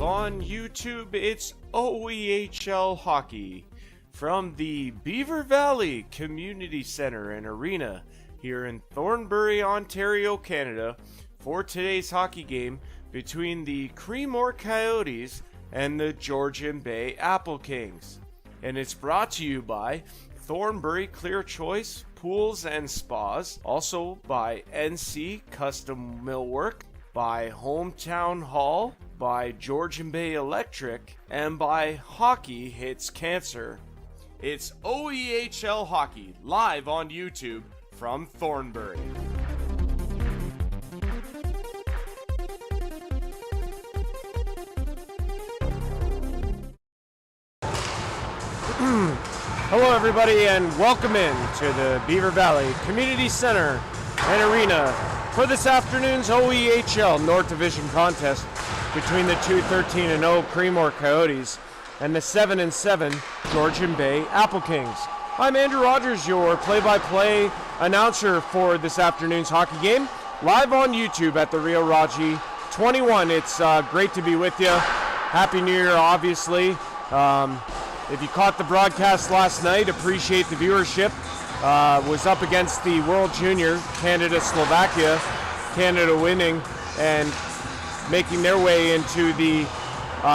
on YouTube, it's OEHL Hockey from the Beaver Valley Community Center and Arena here in Thornbury, Ontario, Canada for today's hockey game between the Creemore Coyotes and the Georgian Bay Applekings. And it's brought to you by Thornbury Clear Choice Pools and Spas, also by NC Custom Millwork, by Hometown Hall, by Georgian Bay Electric, and by Hockey Hits Cancer. It's OEHL Hockey, live on YouTube from Thornbury. Hello everybody and welcome in to the Beaver Valley Community Center and Arena for this afternoon's OEHL North Division contest between the two 13-0 Creemore Coyotes and the 7-7 Georgian Bay Applekings. I'm Andrew Rodgers, your play-by-play announcer for this afternoon's hockey game, live on YouTube at the Rio Raji 21. It's great to be with you. Happy New Year, obviously. If you caught the broadcast last night, appreciate the viewership. Was up against the World Junior, Canada-Slovakia. Canada winning and making their way into the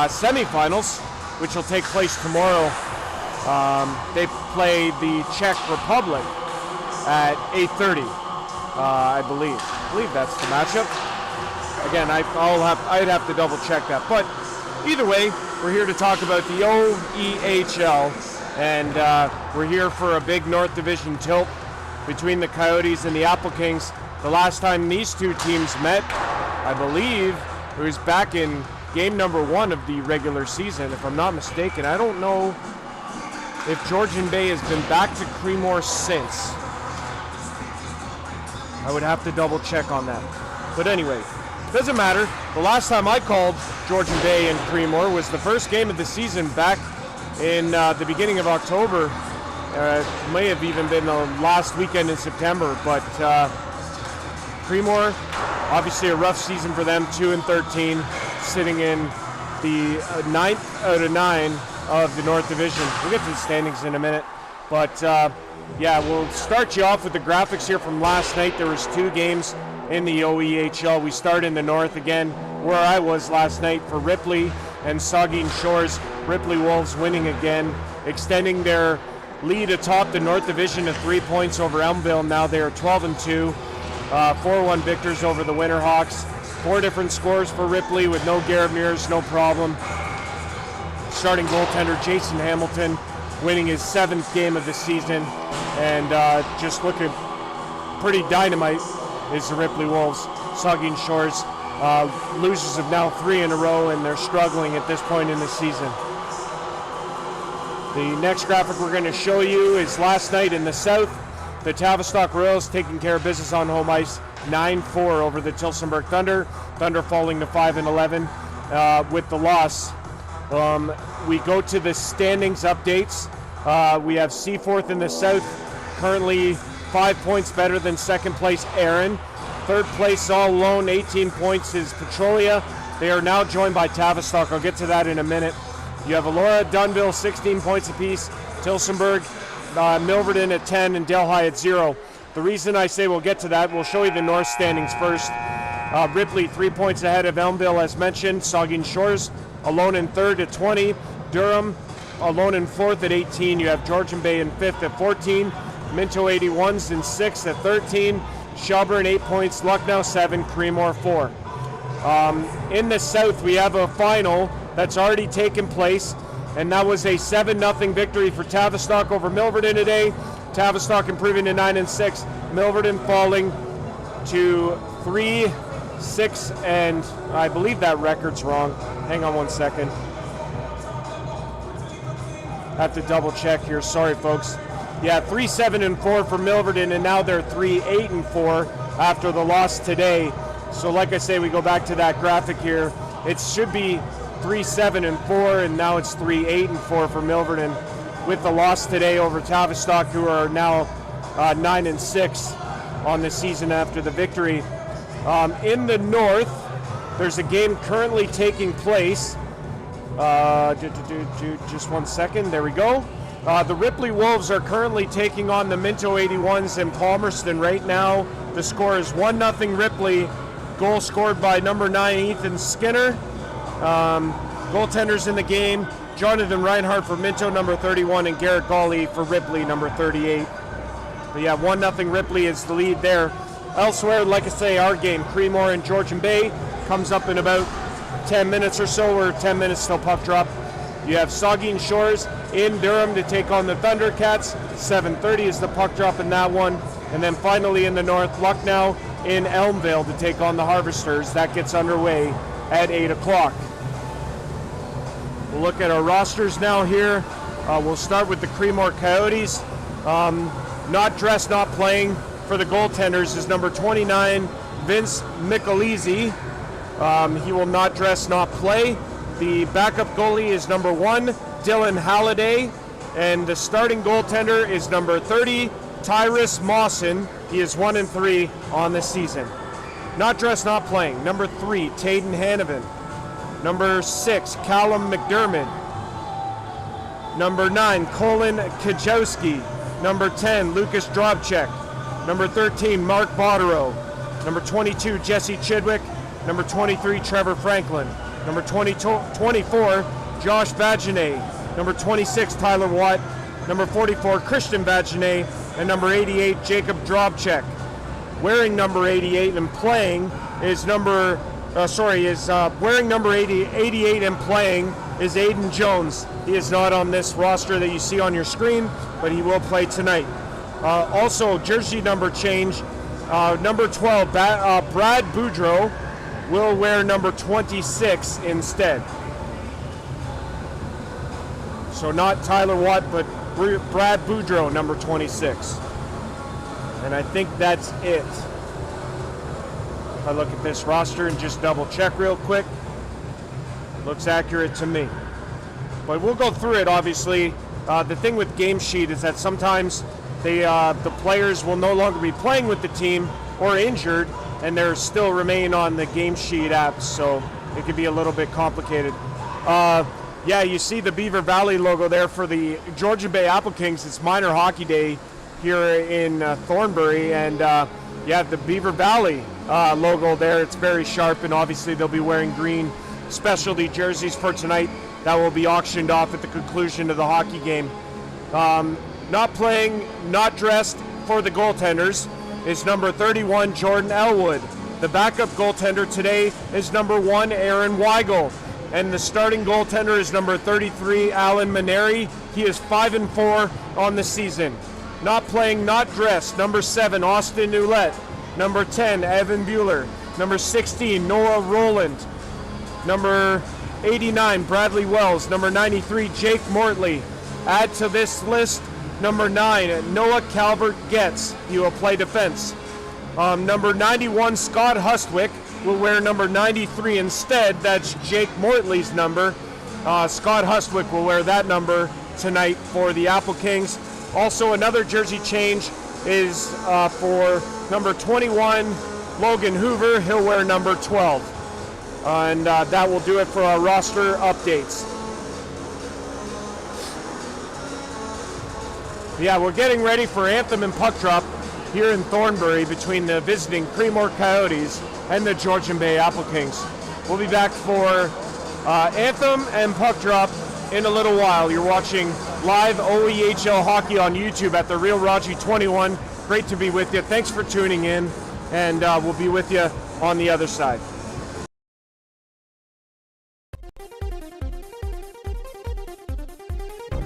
semifinals, which will take place tomorrow. They play the Czech Republic at 8:30, I believe. I believe that's the matchup. Again, I'd have to double check that. But either way, we're here to talk about the OEHL, and we're here for a big North Division tilt between the Coyotes and the Applekings. The last time these two teams met, I believe, it was back in game number 1 of the regular season, if I'm not mistaken. I don't know if Georgian Bay has been back to Creemore since. I would have to double check on that. But anyway, doesn't matter. The last time I called Georgian Bay and Creemore was the first game of the season back in the beginning of October. It may have even been the last weekend in September, but Creemore, obviously a rough season for them, 2-13, sitting in the 9th out of 9 of the North Division. We'll get to the standings in a minute, but yeah, we'll start you off with the graphics here from last night. There was 2 games in the OEHL. We start in the north again, where I was last night for Ripley and Saugeen Shores. Ripley Wolves winning again, extending their lead atop the North Division to 3 points over Elmville. Now they are 12-2, 4-1 victors over the Winterhawks. 4 different scores for Ripley with no Garrett Mears, no problem. Starting goaltender Jason Hamilton winning his 7th game of the season, and just looking pretty dynamite is the Ripley Wolves. Saugeen Shores, losers of now 3 in a row, and they're struggling at this point in the season. The next graphic we're going to show you is last night in the south. The Tavistock Royals taking care of business on home ice, 9-4 over the Tillsonburg Thunder. Thunder falling to 5-11 with the loss. We go to the standings updates. We have Seaforth in the south, currently 5 points better than second place Aaron. Third place all alone, 18 points is Petrolia. They are now joined by Tavistock. I'll get to that in a minute. You have Elora, Dunville, 16 points apiece. Tillsonburg, Milverton at 10, and Delhi at 0. The reason I say we'll get to that, we'll show you the north standings first. Ripley 3 points ahead of Elmville, as mentioned. Saugeen Shores alone in third at 20. Durham alone in fourth at 18. You have Georgian Bay in fifth at 14. Minto 81's in 6th at 13. Shelburne 8 points, Lucknow 7, Creemore 4. In the south, we have a final that's already taken place, and that was a 7-0 victory for Tavistock over Milverton today. Tavistock improving to 9-6. Milverton falling to 3-6, and I believe that record's wrong. Hang on one second. Have to double check here. Sorry, folks. Yeah, 3-7-4 for Milverton, and now they're 3-8-4 after the loss today. So like I say, we go back to that graphic here. It should be 3-7-4, and now it's 3-8-4 for Milverton with the loss today over Tavistock, who are now 9-6 on the season after the victory. In the north, there's a game currently taking place Just 1 second. There we go. The Ripley Wolves are currently taking on the Minto 81s in Palmerston right now. The score is 1-0 Ripley. Goal scored by number 9, Ethan Skinner. Goaltenders in the game, Jonathan Reinhardt for Minto, number 31, and Garrett Gawley for Ripley, number 38. But yeah, 1-0 Ripley is the lead there. Elsewhere, like I say, our game, Creemore and Georgian Bay, comes up in about 10 minutes or so. We're 10 minutes till puck drop. You have Saugeen Shores in Durham to take on the Thundercats. 7:30 is the puck drop in that one. And then finally in the north, Lucknow in Elmvale to take on the Harvesters. That gets underway at 8 o'clock. We'll look at our rosters now here. We'll start with the Creemore Coyotes. Not dressed, not playing for the goaltenders is number 29, Vince Michelizzi. He will not dress, not play. The backup goalie is number 1, Dylan Halliday. And the starting goaltender is number 30, Tyrus Mawson. He is 1-3 on the season. Not dressed, not playing. Number 3, Tayden Hanovan. Number 6, Callum McDermott. Number 9, Colin Kajowski. Number 10, Lucas Drobchek. Number 13, Mark Botterill. Number 22, Jesse Chidwick. Number 23, Trevor Franklin. Number 24, Josh Vaginet. Number 26, Tyler Watt. Number 44, Christian Vaginet. And number 88, Jacob Drobchek. Wearing number 88 and playing is wearing number 88 and playing is Aiden Jones. He is not on this roster that you see on your screen, but he will play tonight. Also, jersey number change. Number 12, Brad Boudreau will wear number 26 instead. So not Tyler Watt, but Brad Boudreau, number 26. And I think that's it. If I look at this roster and just double check real quick, looks accurate to me. But we'll go through it, obviously. The thing with Game Sheet is that sometimes the players will no longer be playing with the team or injured, and they're still remain on the Game Sheet apps, so it can be a little bit complicated. Yeah, you see the Beaver Valley logo there for the Georgian Bay Applekings. It's minor hockey day here in Thornbury, and yeah, the Beaver Valley logo there. It's very sharp, and obviously they'll be wearing green specialty jerseys for tonight that will be auctioned off at the conclusion of the hockey game. Not playing, not dressed for the goaltenders is number 31, Jordan Elwood. The backup goaltender today is number 1, Aaron Weigel. And the starting goaltender is number 33, Alan Maneri. He is 5-4 on the season. Not playing, not dressed, number 7, Austin Ouellette. Number 10, Evan Bueller. Number 16, Noah Rowland. Number 89, Bradley Wells. Number 93, Jake Mortley. Add to this list number 9, Noah Calvert-Getz. He will play defense. Number 91, Scott Hustwick, will wear number 93 instead. That's Jake Mortley's number. Scott Hustwick will wear that number tonight for the Applekings. Also, another jersey change is for number 21, Logan Hoover. He'll wear number 12. And that will do it for our roster updates. Yeah, we're getting ready for Anthem and Puck Drop here in Thornbury between the visiting Creemore Coyotes and the Georgian Bay Applekings. We'll be back for Anthem and Puck Drop in a little while. You're watching live OEHL hockey on YouTube at the Real Raji 21. Great to be with you. Thanks for tuning in, and we'll be with you on the other side.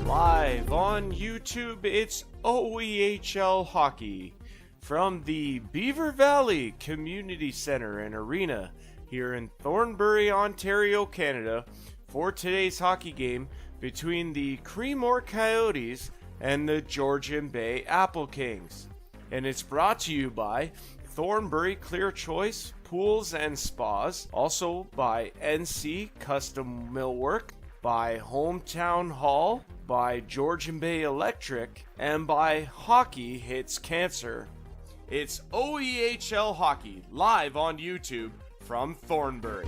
Live on YouTube, it's OEHL Hockey from the Beaver Valley Community Center and Arena here in Thornbury, Ontario, Canada, for today's hockey game between the Creemore Coyotes and the Georgian Bay Applekings. And it's brought to you by Thornbury Clear Choice Pools and Spas, also by NC Custom Millwork, by Hometown Hall, by Georgian Bay Electric, and by Hockey Hits Cancer. It's OEHL Hockey, live on YouTube from Thornbury.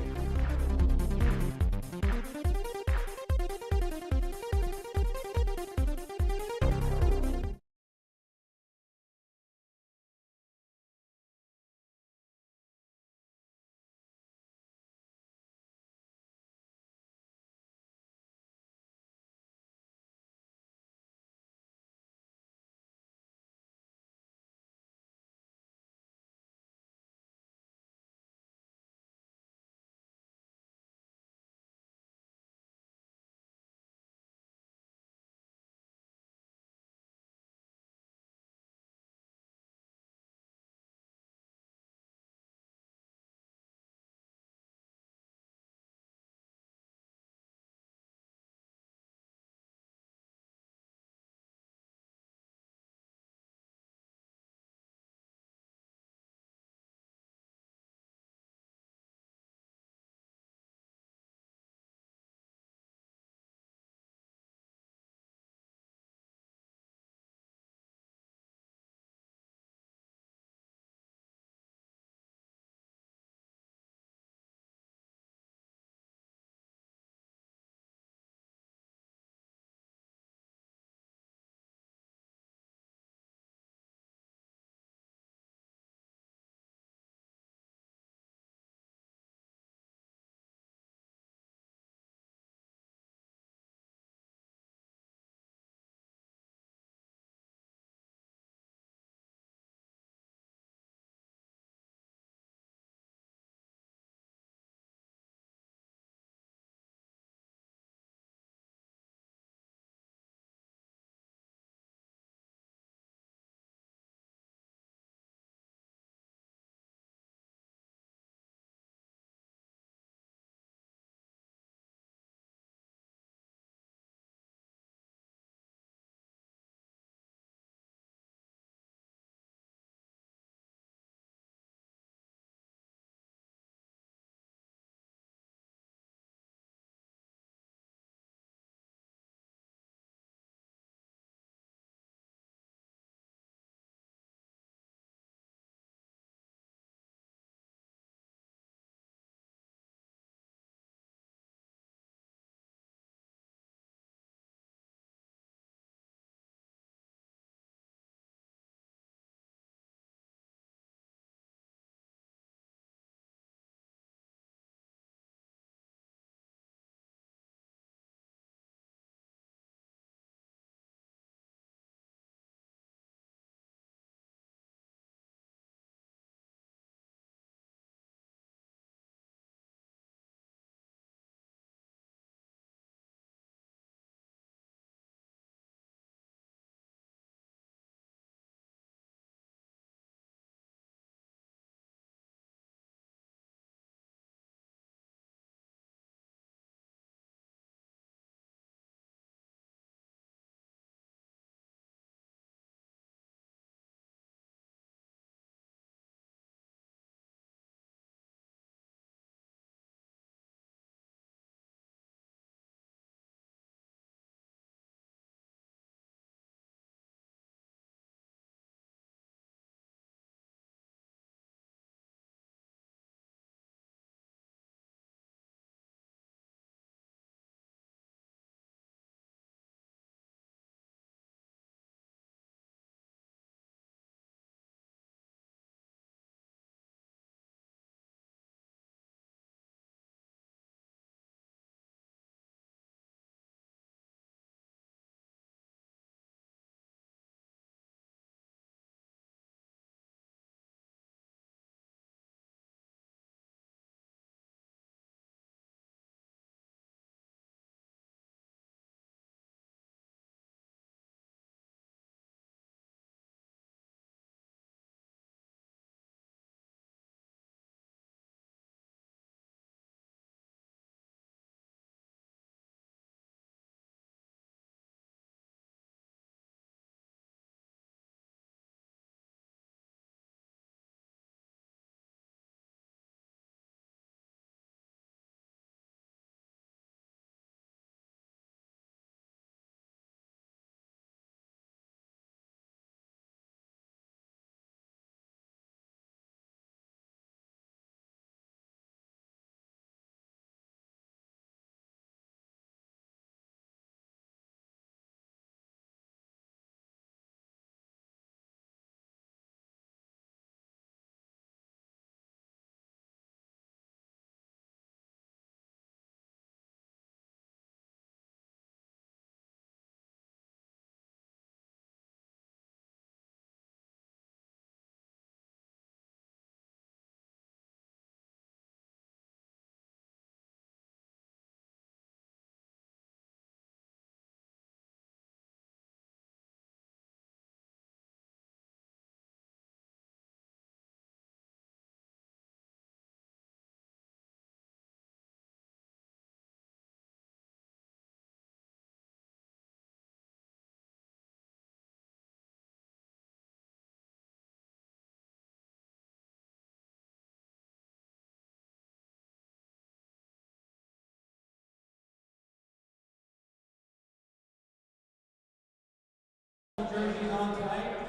Jerseys on tonight.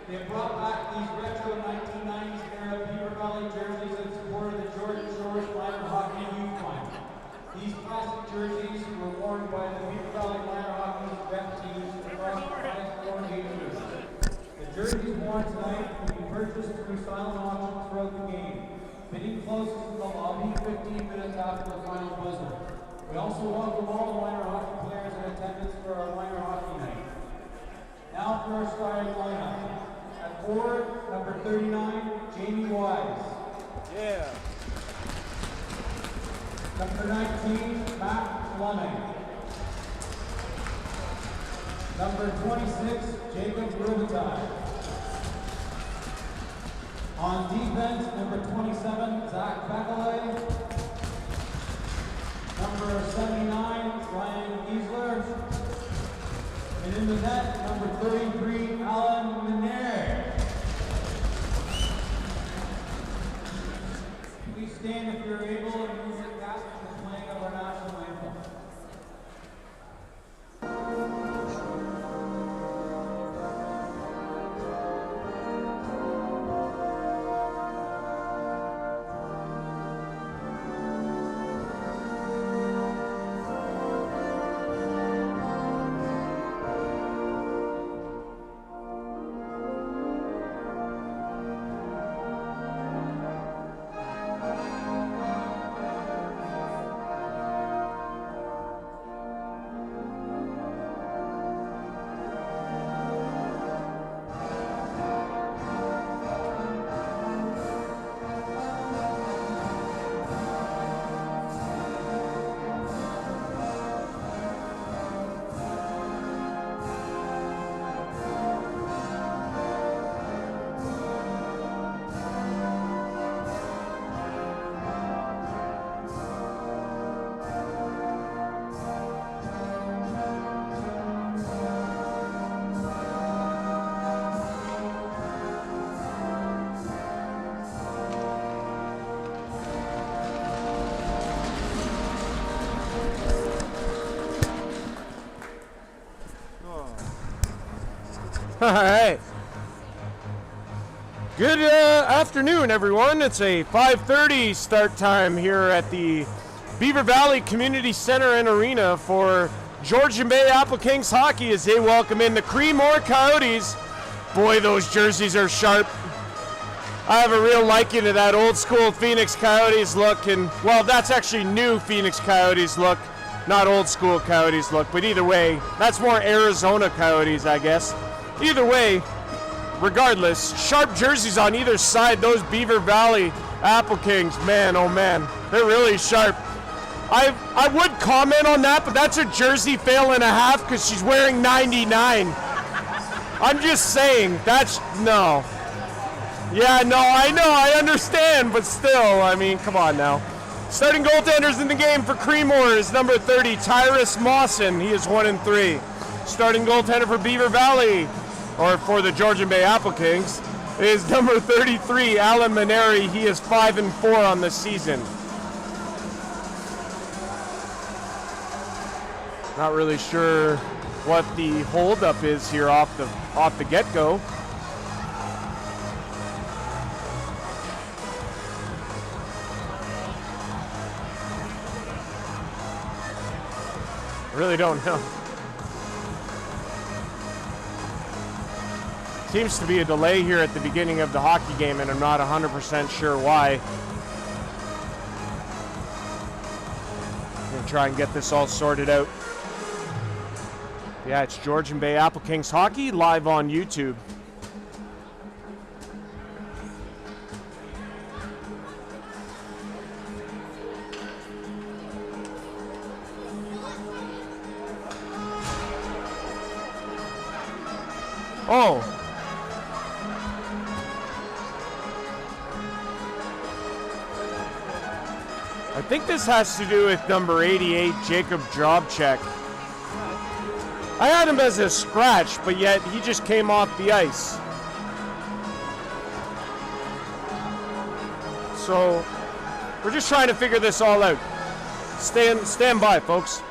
They have brought back these retro 1990s era Beaver Valley jerseys in support of the Georgian Shores Minor Hockey Youth Fund. These classic jerseys were worn by the Beaver Valley Minor Hockey rep teams across the highest score ages. The jerseys worn tonight can be purchased through silent auction throughout the game. Bidding closes in the lobby 15 minutes after the final buzzer. We also welcome all the minor hockey players in attendance for our minor hockey night. Now for our starting lineup. At forward, number 39, Jamie Wise. Yeah. Number 19, Matt Fleming. Number 26, Jacob Rubitine. On defense, number 27, Zach Beckley. Number 79, Ryan Giesler. And in the net, number 33, Alan Minare. Please stand if you're able and move your cap to the playing of our national anthem. All right. Good afternoon, everyone. It's a 5:30 start time here at the Beaver Valley Community Center and Arena for Georgian Bay Applekings hockey as they welcome in the Creemore Coyotes. Boy, those jerseys are sharp. I have a real liking to that old school Phoenix Coyotes look, and well, that's actually new Phoenix Coyotes look, not old school Coyotes look, but either way, that's more Arizona Coyotes, I guess. Either way, regardless, sharp jerseys on either side. Those Beaver Valley Applekings, man, oh man, they're really sharp. I would comment on that, but that's a jersey fail and a half because she's wearing 99. I'm just saying, that's, no. Yeah, no, I understand, but still, I mean, come on now. Starting goaltenders in the game for Creemore is number 30, Tyrus Mawson. He is 1-3. Starting goaltender for Beaver Valley, or for the Georgian Bay Applekings, is number 33, Alan Minare. He is 5-4 on the season. Not really sure what the holdup is here off the get-go. Really don't know. Seems to be a delay here at the beginning of the hockey game, and I'm not 100% sure why. I'm gonna try and get this all sorted out. Yeah, it's Georgian Bay Applekings hockey live on YouTube. Oh. I think this has to do with number 88, Jacob Jobcheck. I had him as a scratch, but yet he just came off the ice. So we're just trying to figure this all out. Stand by, folks.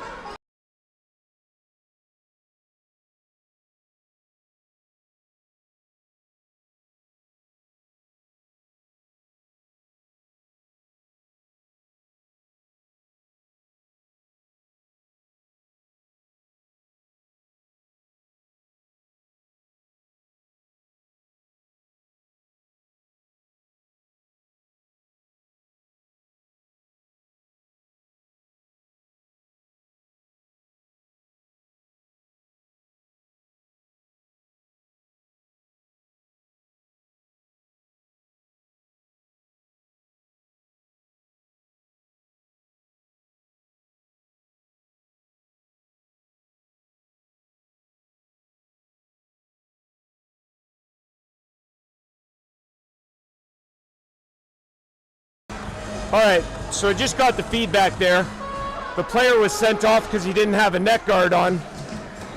All right, so I just got the feedback there. The player was sent off because he didn't have a neck guard on,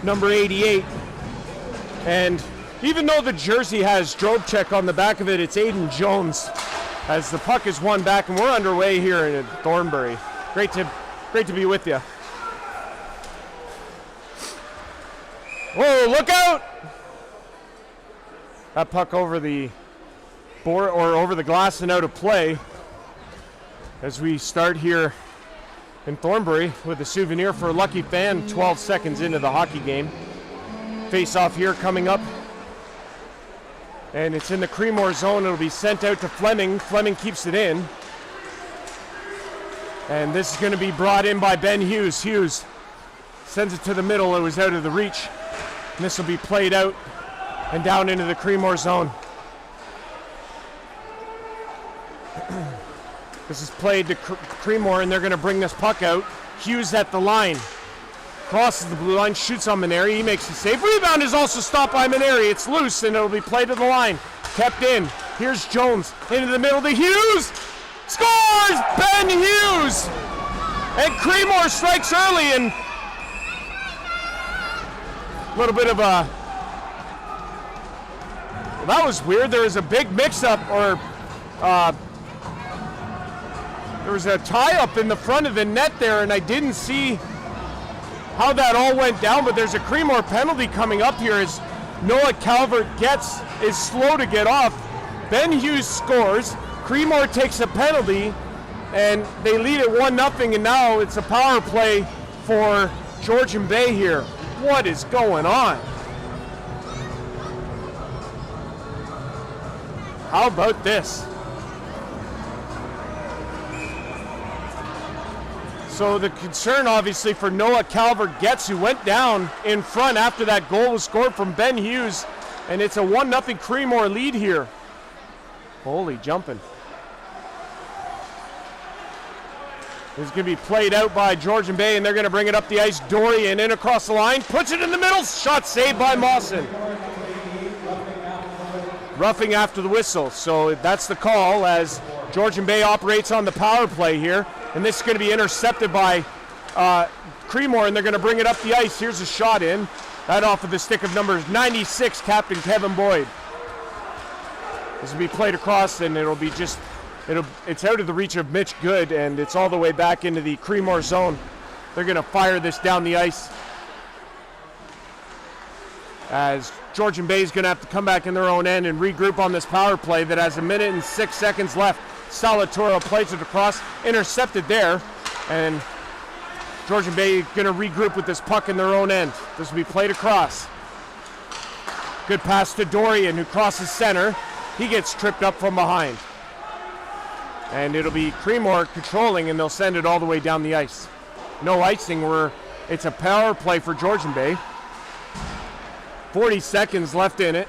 number 88. And even though the jersey has Drobchek on the back of it, it's Aiden Jones as the puck is won back, and we're underway here in Thornbury. Great to be with you. Whoa, look out! That puck over the board or over the glass and out of play as we start here in Thornbury with a souvenir for a lucky fan 12 seconds into the hockey game. Face off here coming up. And it's in the Creemore zone. It'll be sent out to Fleming. Fleming keeps it in. And this is going to be brought in by Ben Hughes. Hughes sends it to the middle. It was out of the reach. And this will be played out and down into the Creemore zone. This is played to Creemore, and they're going to bring this puck out. Hughes at the line. Crosses the blue line, shoots on Maneri. He makes the save. Rebound is also stopped by Maneri. It's loose, and it'll be played to the line. Kept in. Here's Jones into the middle to Hughes. Scores! Ben Hughes! And Creemore strikes early, and a little bit of a... Well, that was weird. There was a big mix-up, or... there was a tie-up in the front of the net there, and I didn't see how that all went down, but there's a Creemore penalty coming up here as Noah Calvert is slow to get off. Ben Hughes scores. Creemore takes a penalty, and they lead it 1-0, and now it's a power play for Georgian Bay here. What is going on? How about this? So the concern, obviously, for Noah Calvert-Getz, who went down in front after that goal was scored from Ben Hughes, and it's a 1-0 Creemore lead here. Holy jumping. This is going to be played out by Georgian Bay, and they're going to bring it up the ice. Dorian in across the line, puts it in the middle, shot saved by Mawson. Roughing after the whistle, so that's the call as Georgian Bay operates on the power play here. And this is going to be intercepted by Creemore, and they're going to bring it up the ice. Here's a shot in. That off of the stick of number 96, Captain Kevin Boyd. This will be played across, and it's out of the reach of Mitch Good, and it's all the way back into the Creemore zone. They're going to fire this down the ice as Georgian Bay is going to have to come back in their own end and regroup on this power play that has 1 minute and 6 seconds left. Salatoro plays it across, intercepted there, and Georgian Bay going to regroup with this puck in their own end. This will be played across. Good pass to Dorian, who crosses center. He gets tripped up from behind. And it'll be Creemore controlling, and they'll send it all the way down the ice. No icing, it's a power play for Georgian Bay. 40 seconds left in it.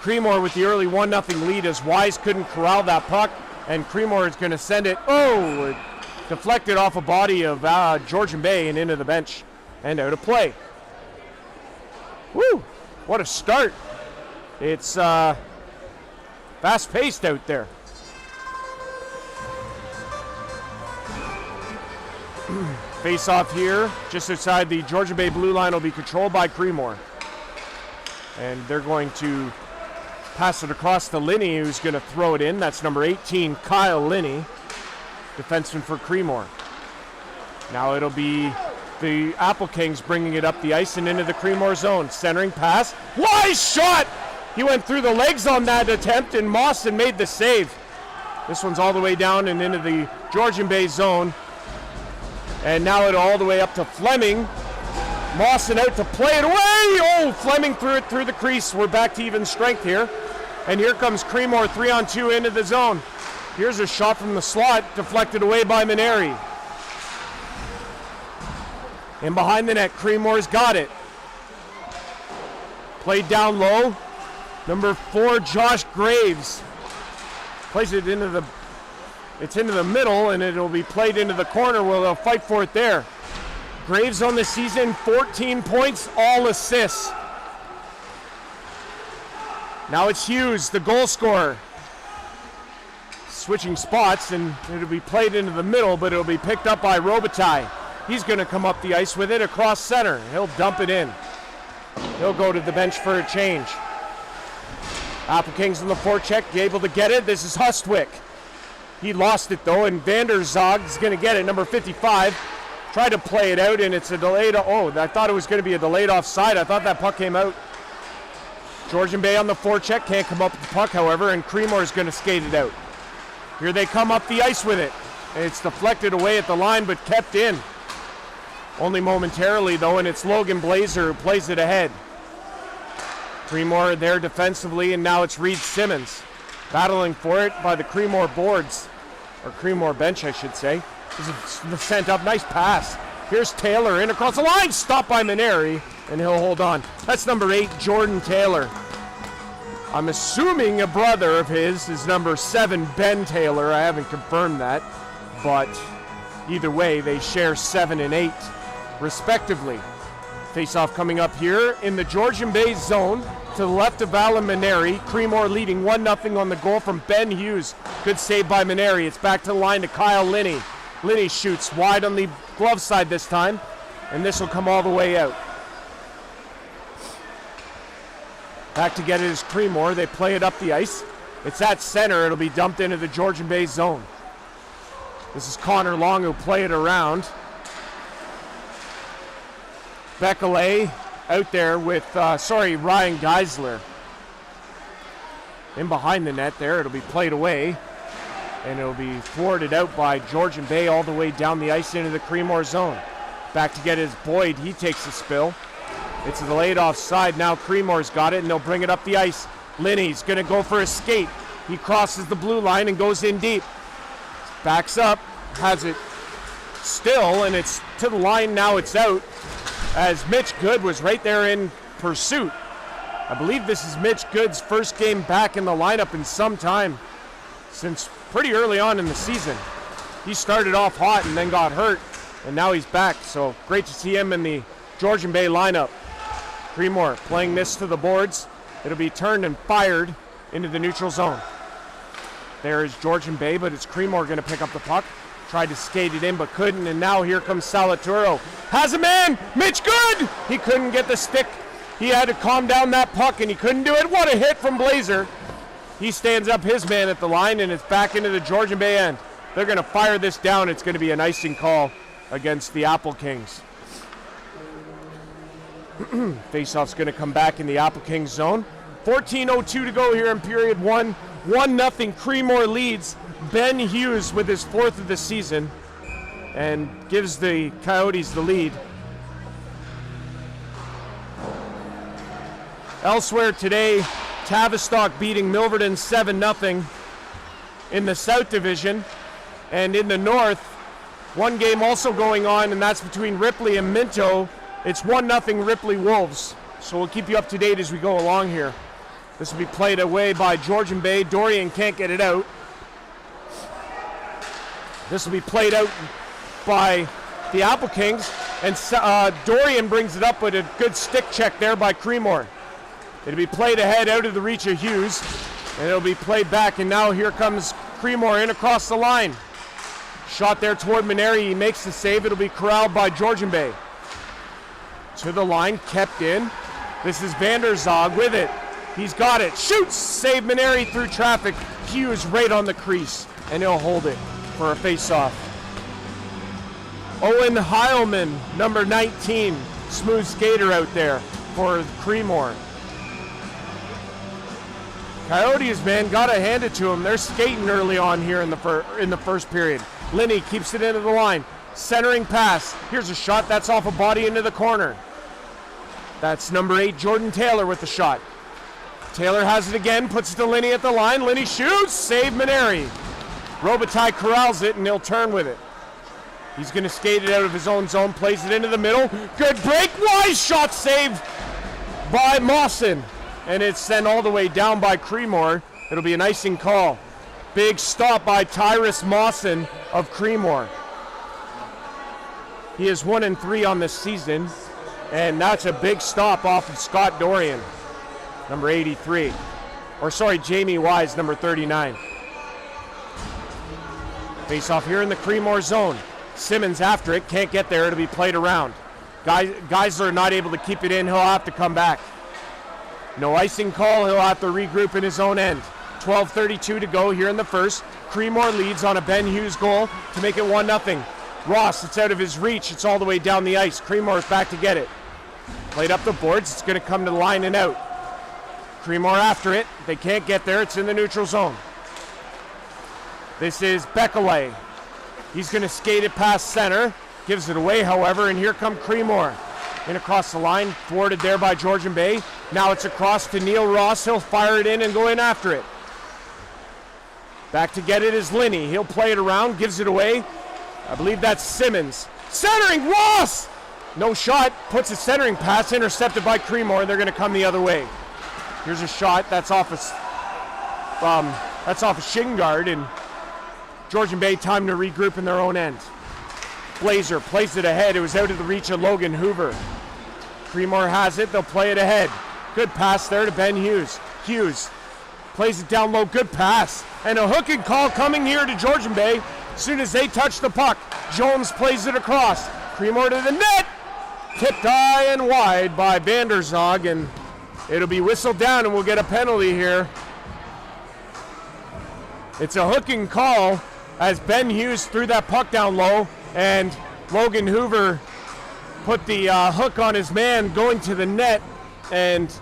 Creemore with the early 1-0 lead as Wise couldn't corral that puck, and Creemore is going to send it. Oh, deflected off a body of Georgian Bay and into the bench and out of play. Woo! What a start. It's fast-paced out there. Face off here, just outside the Georgian Bay blue line, will be controlled by Creemore. And they're going to pass it across to Linney, who's going to throw it in. That's number 18, Kyle Linney, defenseman for Creemore. Now it'll be the Applekings bringing it up the ice and into the Creemore zone. Centering pass. Wise shot! He went through the legs on that attempt, and Mawson made the save. This one's all the way down and into the Georgian Bay zone. And now it all the way up to Fleming. Mawson out to play it away. Oh, Fleming threw it through the crease. We're back to even strength here. And here comes Creemore 3-on-2 into the zone. Here's a shot from the slot, deflected away by Maneri. And behind the net, Creemore's got it. Played down low. Number 4, Josh Graves. Plays it into the middle, and it'll be played into the corner where they'll fight for it there. Graves on the season, 14 points, all assists. Now it's Hughes, the goal scorer. switching spots, and it'll be played into the middle, but it'll be picked up by Robitaille. He's going to come up the ice with it across center. He'll dump it in. He'll go to the bench for a change. Applekings on the forecheck, able to get it. This is Hustwick. He lost it though, and Vander Zog is going to get it, number 55. Tried to play it out, and it's a delayed. Oh, I thought it was going to be a delayed offside. I thought that puck came out. Georgian Bay on the forecheck, can't come up with the puck, however, and Creemore is going to skate it out. Here they come up the ice with it. It's deflected away at the line, but kept in. Only momentarily, though, and it's Logan Blazer who plays it ahead. Creemore there defensively, and now it's Reed Simmons battling for it by the Creemore boards, or Creemore bench, I should say. This is sent up, nice pass. Here's Taylor in across the line, stopped by Maneri, and he'll hold on. That's number 8, Jordan Taylor. I'm assuming a brother of his is number 7, Ben Taylor. I haven't confirmed that, but either way, they share 7 and 8, respectively. Face-off coming up here in the Georgian Bay zone to the left of Alan Maneri. Creemore leading 1-0 on the goal from Ben Hughes. Good save by Maneri. It's back to the line to Kyle Linney. Linney shoots wide on the glove side this time, and this will come all the way out. Back to get it is Creemore. They play it up the ice. It's at center. It'll be dumped into the Georgian Bay zone. This is Connor Long who play it around. Beckelay out there with, Ryan Geisler. In behind the net there. It'll be played away. And it'll be thwarted out by Georgian Bay all the way down the ice into the Creemore zone. Back to get his Boyd. He takes the spill. It's a delayed offside. Now Creemore's got it, and they'll bring it up the ice. Linney's going to go for a skate. He crosses the blue line and goes in deep. Backs up, has it still, and it's to the line. Now it's out, as Mitch Good was right there in pursuit. I believe this is Mitch Good's first game back in the lineup in some time, since pretty early on in the season. He started off hot and then got hurt, and now he's back. So great to see him in the Georgian Bay lineup. Creemore playing this to the boards. It'll be turned and fired into the neutral zone. There is Georgian Bay, but it's Creemore going to pick up the puck. Tried to skate it in, but couldn't, and now here comes Salaturo. Has a man! Mitch Good! He couldn't get the stick. He had to calm down that puck, and he couldn't do it. What a hit from Blazer. He stands up his man at the line, and it's back into the Georgian Bay end. They're going to fire this down. It's going to be an icing call against the Applekings. Faceoff's going to come back in the Applekings zone. 14:02 to go here in period 1. 1-0 Creemore leads. Ben Hughes with his 4th of the season and gives the Coyotes the lead. Elsewhere today, Tavistock beating Milverton 7-0 in the South Division. And in the North, one game also going on, and that's between Ripley and Minto. It's 1-0 Ripley Wolves. So we'll keep you up to date as we go along here. This will be played away by Georgian Bay. Dorian can't get it out. This will be played out by the Applekings, and Dorian brings it up with a good stick check there by Creemore. It'll be played ahead out of the reach of Hughes, and it'll be played back, and now here comes Creemore in across the line. Shot there toward Maneri. He makes the save. It'll be corralled by Georgian Bay. To the line, kept in. This is Vander Zog with it. He's got it. Shoots! Save Maneri through traffic. Hughes right on the crease, and he'll hold it for a face-off. Owen Heilman, number 19, smooth skater out there for Creemore. Coyotes, man, gotta hand it to them. They're skating early on here in the first period. Linney keeps it into the line. Centering pass. Here's a shot. That's off a body into the corner. That's number 8, Jordan Taylor with the shot. Taylor has it again, puts it to Linney at the line. Linney shoots, save Maneri. Robitaille corrals it, and he'll turn with it. He's going to skate it out of his own zone, plays it into the middle. Good break, wise shot saved by Mawson. And it's sent all the way down by Creemore. It'll be an icing call. Big stop by Tyrus Mawson of Creemore. He is 1-3 on this season, and that's a big stop off of Scott Dorian, number 83. Or sorry, Jamie Wise, number 39. Face off here in the Creemore zone. Simmons after it, can't get there, it'll be played around. Geisler not able to keep it in, he'll have to come back. No icing call, he'll have to regroup in his own end. 12:32 to go here in the first. Creemore leads on a Ben Hughes goal to make it 1-0. Ross, it's out of his reach, it's all the way down the ice. Creemore's back to get it. Played up the boards, it's going to come to the line and out. Creemore after it, they can't get there, it's in the neutral zone. This is Beckelay. He's going to skate it past center, gives it away, however, and here come Creemore. In across the line, thwarted there by Georgian Bay. Now it's across to Neil Ross. He'll fire it in and go in after it. Back to get it is Linney. He'll play it around, gives it away. I believe that's Simmons. Centering, Ross! No shot, puts a centering pass, intercepted by Creemore. They're going to come the other way. Here's a shot, that's off a shin guard, and Georgian Bay time to regroup in their own end. Blazer plays it ahead. It was out of the reach of Logan Hoover. Creemore has it. They'll play it ahead. Good pass there to Ben Hughes. Hughes plays it down low. Good pass. And a hooking call coming here to Georgian Bay. As soon as they touch the puck, Jones plays it across. Creemore to the net. Tipped high and wide by Vanderzog, and it'll be whistled down, and we'll get a penalty here. It's a hooking call as Ben Hughes threw that puck down low, and Logan Hoover put the hook on his man going to the net and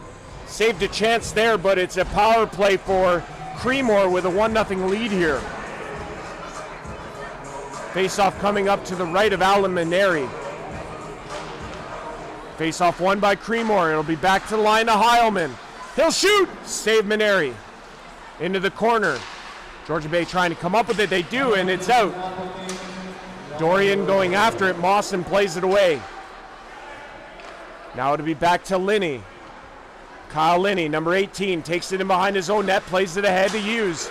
saved a chance there, but it's a power play for Creemore with a 1-0 lead here. Face-off coming up to the right of Alan Maneri. Face-off won by Creemore. It'll be back to the line of Heilman. He'll shoot! Save Maneri. Into the corner. Georgian Bay trying to come up with it. They do, and it's out. Dorian going after it. Mawson plays it away. Now it'll be back to Linney. Kyle Linney, number 18, takes it in behind his own net, plays it ahead to Hughes.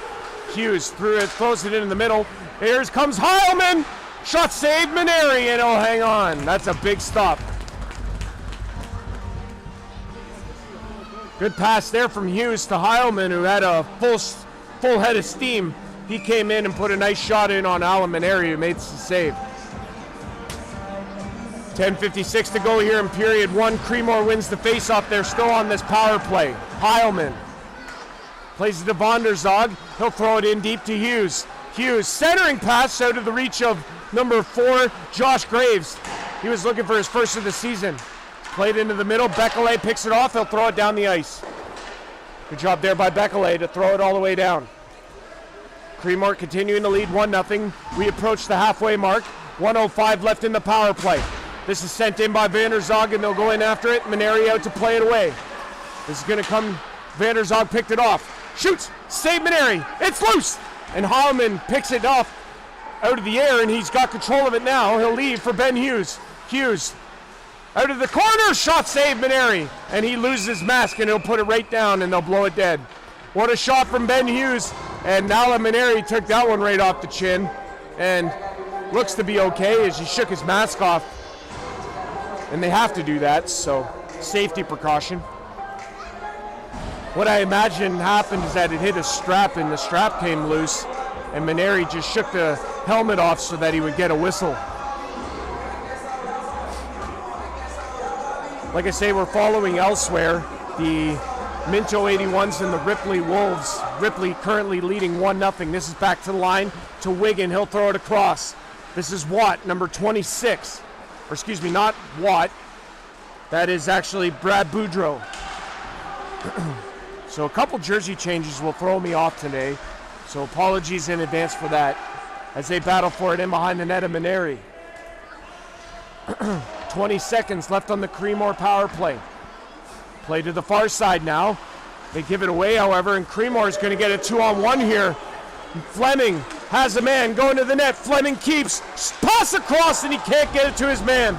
Hughes through it, throws it in the middle. Here comes Heilman. Shot saved Maneri, and he'll hang on. That's a big stop. Good pass there from Hughes to Heilman, who had a full head of steam. He came in and put a nice shot in on Alan Maneri, who made the save. 10:56 to go here in period one. Creemore wins the faceoff. They're still on this power play. Heilman plays it to Vanderzog. He'll throw it in deep to Hughes. Hughes centering pass out of the reach of number 4, Josh Graves. He was looking for his first of the season. Played into the middle. Beckelay picks it off. He'll throw it down the ice. Good job there by Beckelay to throw it all the way down. Creemore continuing to lead 1-0. We approach the halfway mark. 1:05 left in the power play. This is sent in by Vanderzog, and they'll go in after it. Maneri out to play it away. This is going to come. Vanderzog picked it off. Shoots. Save Maneri. It's loose. And Heilman picks it off out of the air, and he's got control of it now. He'll leave for Ben Hughes. Hughes out of the corner. Shot save Maneri. And he loses his mask, and he'll put it right down, and they'll blow it dead. What a shot from Ben Hughes. And Alan Maneri took that one right off the chin. And looks to be okay as he shook his mask off. And they have to do that, so safety precaution. What I imagine happened is that it hit a strap, and the strap came loose, and Maneri just shook the helmet off so that he would get a whistle. Like I say, we're following elsewhere. The Minto 81s and the Ripley Wolves. Ripley currently leading 1-0. This is back to the line to Wigan. He'll throw it across. This is Watt, number 26. Or excuse me, not Watt. That is actually Brad Boudreau. So a couple jersey changes will throw me off today. So apologies in advance for that as they battle for it in behind the net of Maneri. 20 seconds left on the Creemore power play. Play to the far side now. They give it away, however, and Creemore is going to get a 2-on-1 here. Fleming has a man going to the net. Fleming keeps. Pass across, and he can't get it to his man.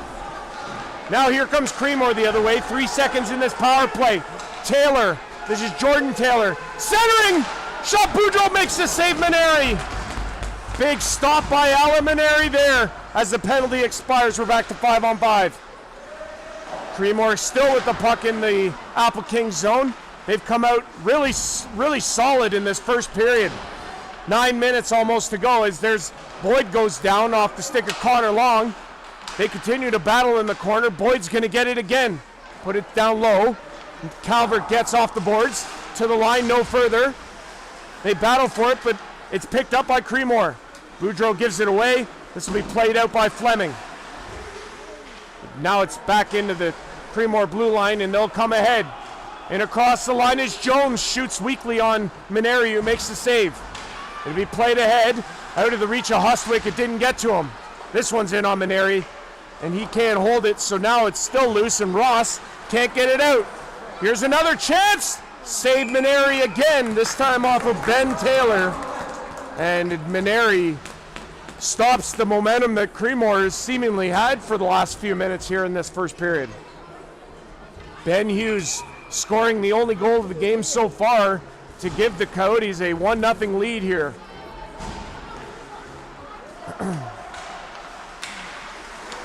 Now here comes Creemore the other way. 3 seconds in this power play. Taylor. This is Jordan Taylor. Centering. Shot. Boudreau makes the save. Maneri. Big stop by Alan Maneri there. As the penalty expires, we're back to 5-on-5. Creemore still with the puck in the Applekings zone. They've come out really solid in this first period. 9 minutes almost to go as Boyd goes down off the stick of Connor Long. They continue to battle in the corner. Boyd's going to get it again. Put it down low. Calvert gets off the boards to the line, no further. They battle for it, but it's picked up by Creemore. Boudreau gives it away. This will be played out by Fleming. Now it's back into the Creemore blue line, and they'll come ahead. And across the line is Jones, shoots weakly on Maneri, who makes the save. It'll be played ahead, out of the reach of Hustwick. It didn't get to him. This one's in on Maneri, and he can't hold it, so now it's still loose, and Ross can't get it out. Here's another chance. Save Maneri again, this time off of Ben Taylor. And Maneri stops the momentum that Creemore has seemingly had for the last few minutes here in this first period. Ben Hughes scoring the only goal of the game so far to give the Coyotes a 1-0 lead here.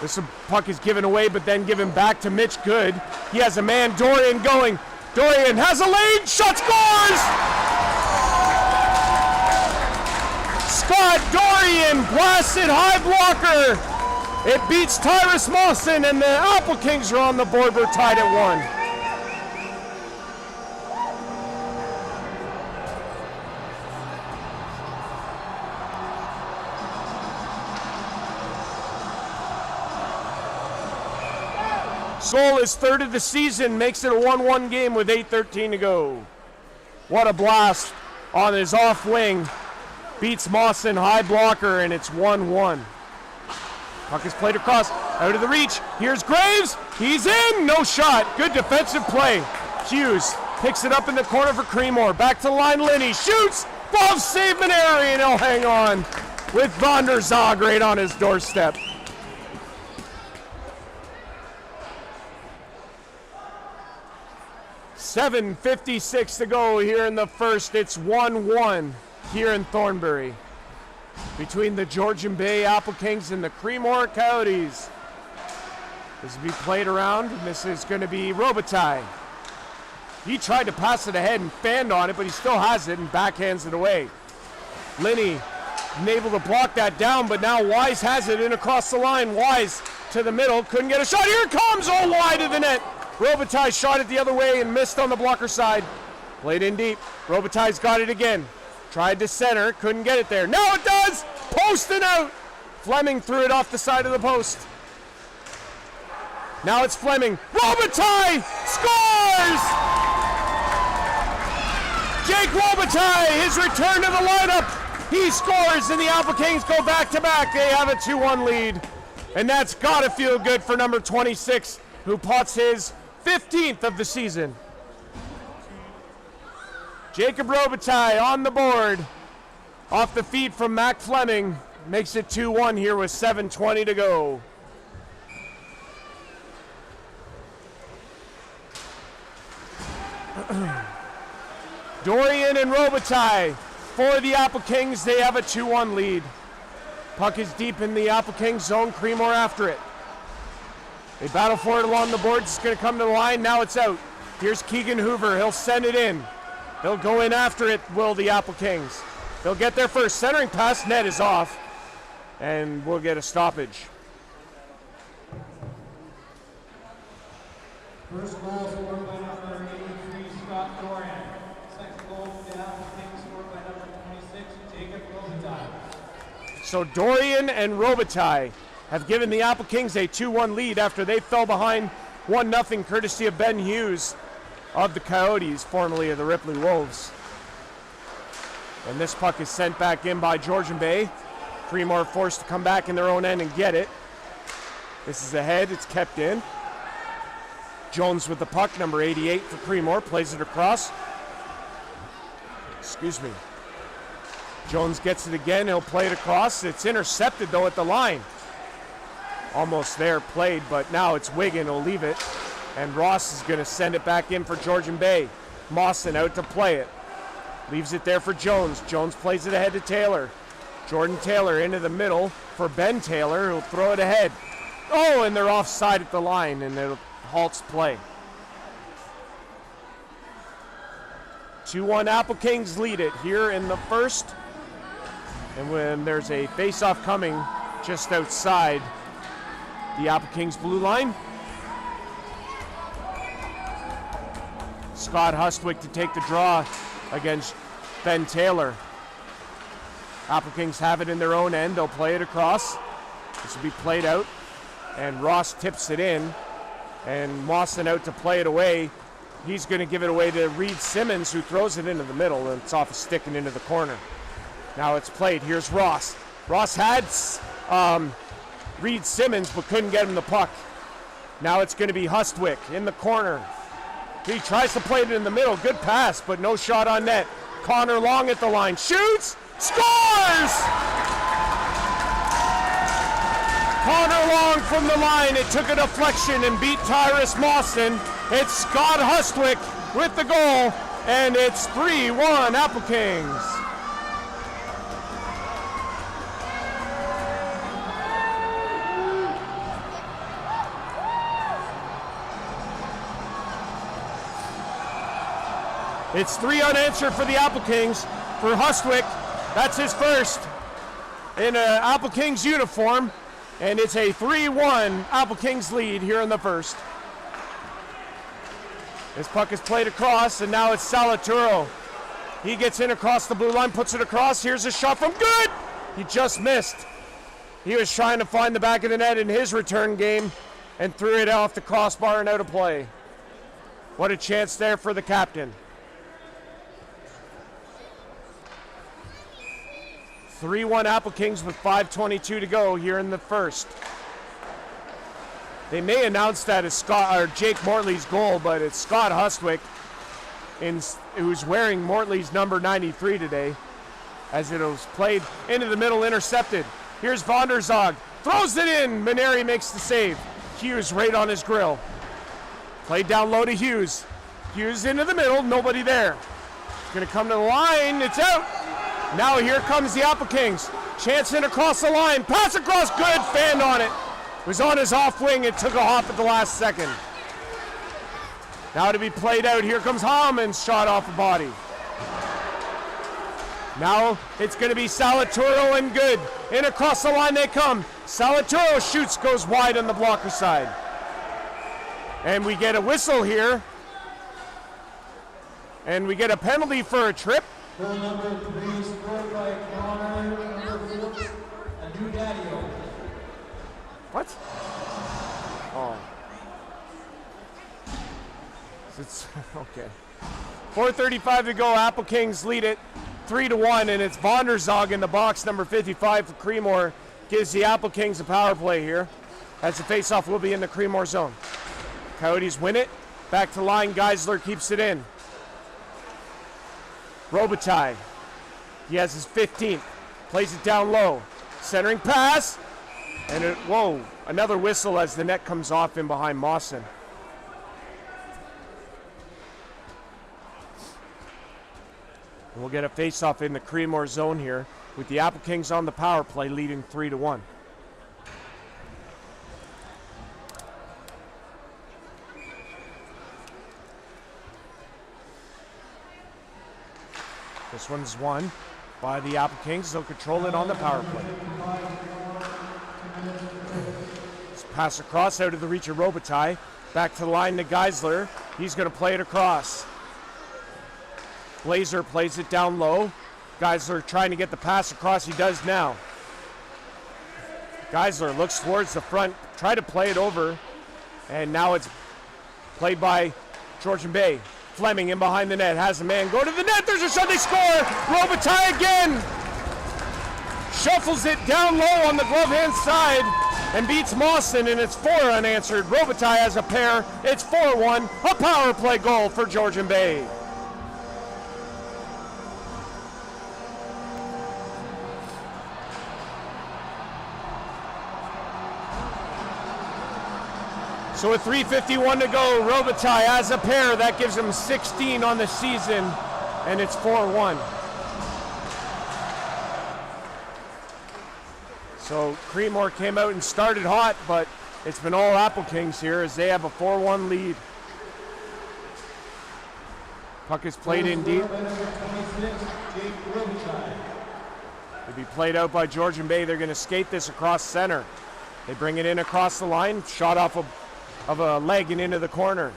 This puck is given away, but then given back to Mitch Good. He has a man, Dorian, going. Dorian has a lead, shot, scores! Scott Dorian blasted high blocker. It beats Tyrus Mawson, and the Applekings are on the board. We're tied at 1. Goal is third of the season, makes it a 1-1 game with 8:13 to go. What a blast on his off wing. Beats Mawson, high blocker, and it's 1-1. Puck is played across, out of the reach. Here's Graves, he's in, no shot. Good defensive play. Hughes picks it up in the corner for Creemore. Back to the line, Linney shoots, glove save Maneri, and he'll hang on with Van der Zog right on his doorstep. $7:56 to go here in the first. It's 1-1 here in Thornbury between the Georgian Bay Applekings and the Creemore Coyotes. This will be played around, and this is going to be Robitaille. He tried to pass it ahead and fanned on it, but he still has it and backhands it away. Linney able to block that down, but now Wise has it in across the line. Wise to the middle, couldn't get a shot. Here it comes, all wide of the net. Robitaille shot it the other way and missed on the blocker side. Played in deep. Robitaille's got it again. Tried to center, couldn't get it there. Now it does! Post and out! Fleming threw it off the side of the post. Now it's Fleming. Robitaille scores! Jake Robitaille, his return to the lineup. He scores, and the Applekings go back-to-back. They have a 2-1 lead. And that's got to feel good for number 26, who pots his 15th of the season. Jacob Robitaille on the board. Off the feed from Mac Fleming. Makes it 2-1 here with 7:20 to go. Dorian and Robitaille for the Applekings. They have a 2-1 lead. Puck is deep in the Applekings zone. Creemore after it. They battle for it along the boards. It's going to come to the line. Now it's out. Here's Keegan Hoover. He'll send it in. They'll go in after it, will the Applekings. They'll get there first. Centering pass, net is off. And we'll get a stoppage. First goal scored by number 83, Scott Dorian. Second goal for the Applekings scored by number 26, Jacob Robitaille. So Dorian and Robitaille have given the Applekings a 2-1 lead after they fell behind 1-0 courtesy of Ben Hughes of the Coyotes, formerly of the Ripley Wolves. And this puck is sent back in by Georgian Bay. Creemore forced to come back in their own end and get it. This is ahead, it's kept in. Jones with the puck, number 88 for Creemore, plays it across. Excuse me. Jones gets it again, he'll play it across. It's intercepted though at the line. Almost there, played, but now it's Wigan, he'll leave it. And Ross is gonna send it back in for Georgian Bay. Mawson out to play it. Leaves it there for Jones. Jones plays it ahead to Taylor. Jordan Taylor into the middle for Ben Taylor, who'll throw it ahead. Oh, and they're offside at the line, and it halts play. 2-1 Applekings lead it here in the first. And when there's a face-off coming just outside the Applekings blue line, Scott Hustwick to take the draw against Ben Taylor. Applekings have it in their own end. They'll play it across. This will be played out, and Ross tips it in, and Mawson out to play it away. He's going to give it away to Reed Simmons, who throws it into the middle, and it's off a stick and into the corner. Now it's played. Here's Ross. Ross had Reed Simmons, but couldn't get him the puck. Now it's going to be Hustwick in the corner. He tries to play it in the middle. Good pass, but no shot on net. Connor Long at the line. Shoots! Scores! Connor Long from the line. It took a deflection and beat Tyrus Mawson. It's Scott Hustwick with the goal, and it's 3-1 Applekings. It's 3 unanswered for the Applekings. For Hustwick, that's his first in an Applekings uniform, and it's a 3-1 Applekings lead here in the first. This puck is played across, and now it's Salaturo. He gets in across the blue line, puts it across. Here's a shot from good. He just missed. He was trying to find the back of the net in his return game and threw it off the crossbar and out of play. What a chance there for the captain. 3-1 Applekings with 5:22 to go here in the first. They may announce that as Jake Mortley's goal, but it's Scott Hustwick who's wearing Mortley's number 93 today, as it was played into the middle, intercepted. Here's Von der Zog, throws it in. Maneri makes the save. Hughes right on his grill. Played down low to Hughes. Hughes into the middle, nobody there. Gonna come to the line, it's out. Now here comes the Applekings. Chance in across the line. Pass across, good. Fanned on it. Was on his off wing. It took a hop at the last second. Now to be played out. Here comes Hallman's shot off the body. Now it's going to be Salaturo and good. In across the line they come. Salaturo shoots, goes wide on the blocker side. And we get a whistle here. And we get a penalty for a trip. Goal number 3 scored by Connor, number 4, Anudadio. What? Oh. It's okay. 4:35 to go. Applekings lead it 3-1, and it's Von der Zog in the box, number 55 for Creemore. Gives the Applekings a power play here, as the faceoff will be in the Creemore zone. Coyotes win it. Back to line. Geisler keeps it in. Robitaille, he has his 15th, plays it down low, centering pass, and another whistle as the net comes off in behind Mawson. And we'll get a face-off in the Creemore zone here, with the Applekings on the power play leading 3-1. This one's won by the Applekings. They'll control it on the power play. This pass across out of the reach of Robitaille. Back to the line to Geisler. He's going to play it across. Blazer plays it down low. Geisler trying to get the pass across. He does now. Geisler looks towards the front. Try to play it over. And now it's played by Georgian Bay. Fleming in behind the net, has a man go to the net, there's a shot, they score! Robitaille again! Shuffles it down low on the glove hand side and beats Mawson, and it's 4 unanswered. Robitaille has a pair, it's 4-1, a power play goal for Georgian Bay. So with 3:51 to go, Robitaille has a pair. That gives him 16 on the season, and it's 4-1. So Creemore came out and started hot, but it's been all Applekings here as they have a 4-1 lead. Puck is played in deep. It'll be played out by Georgian Bay. They're going to skate this across center. They bring it in across the line, shot off of a leg and into the corner.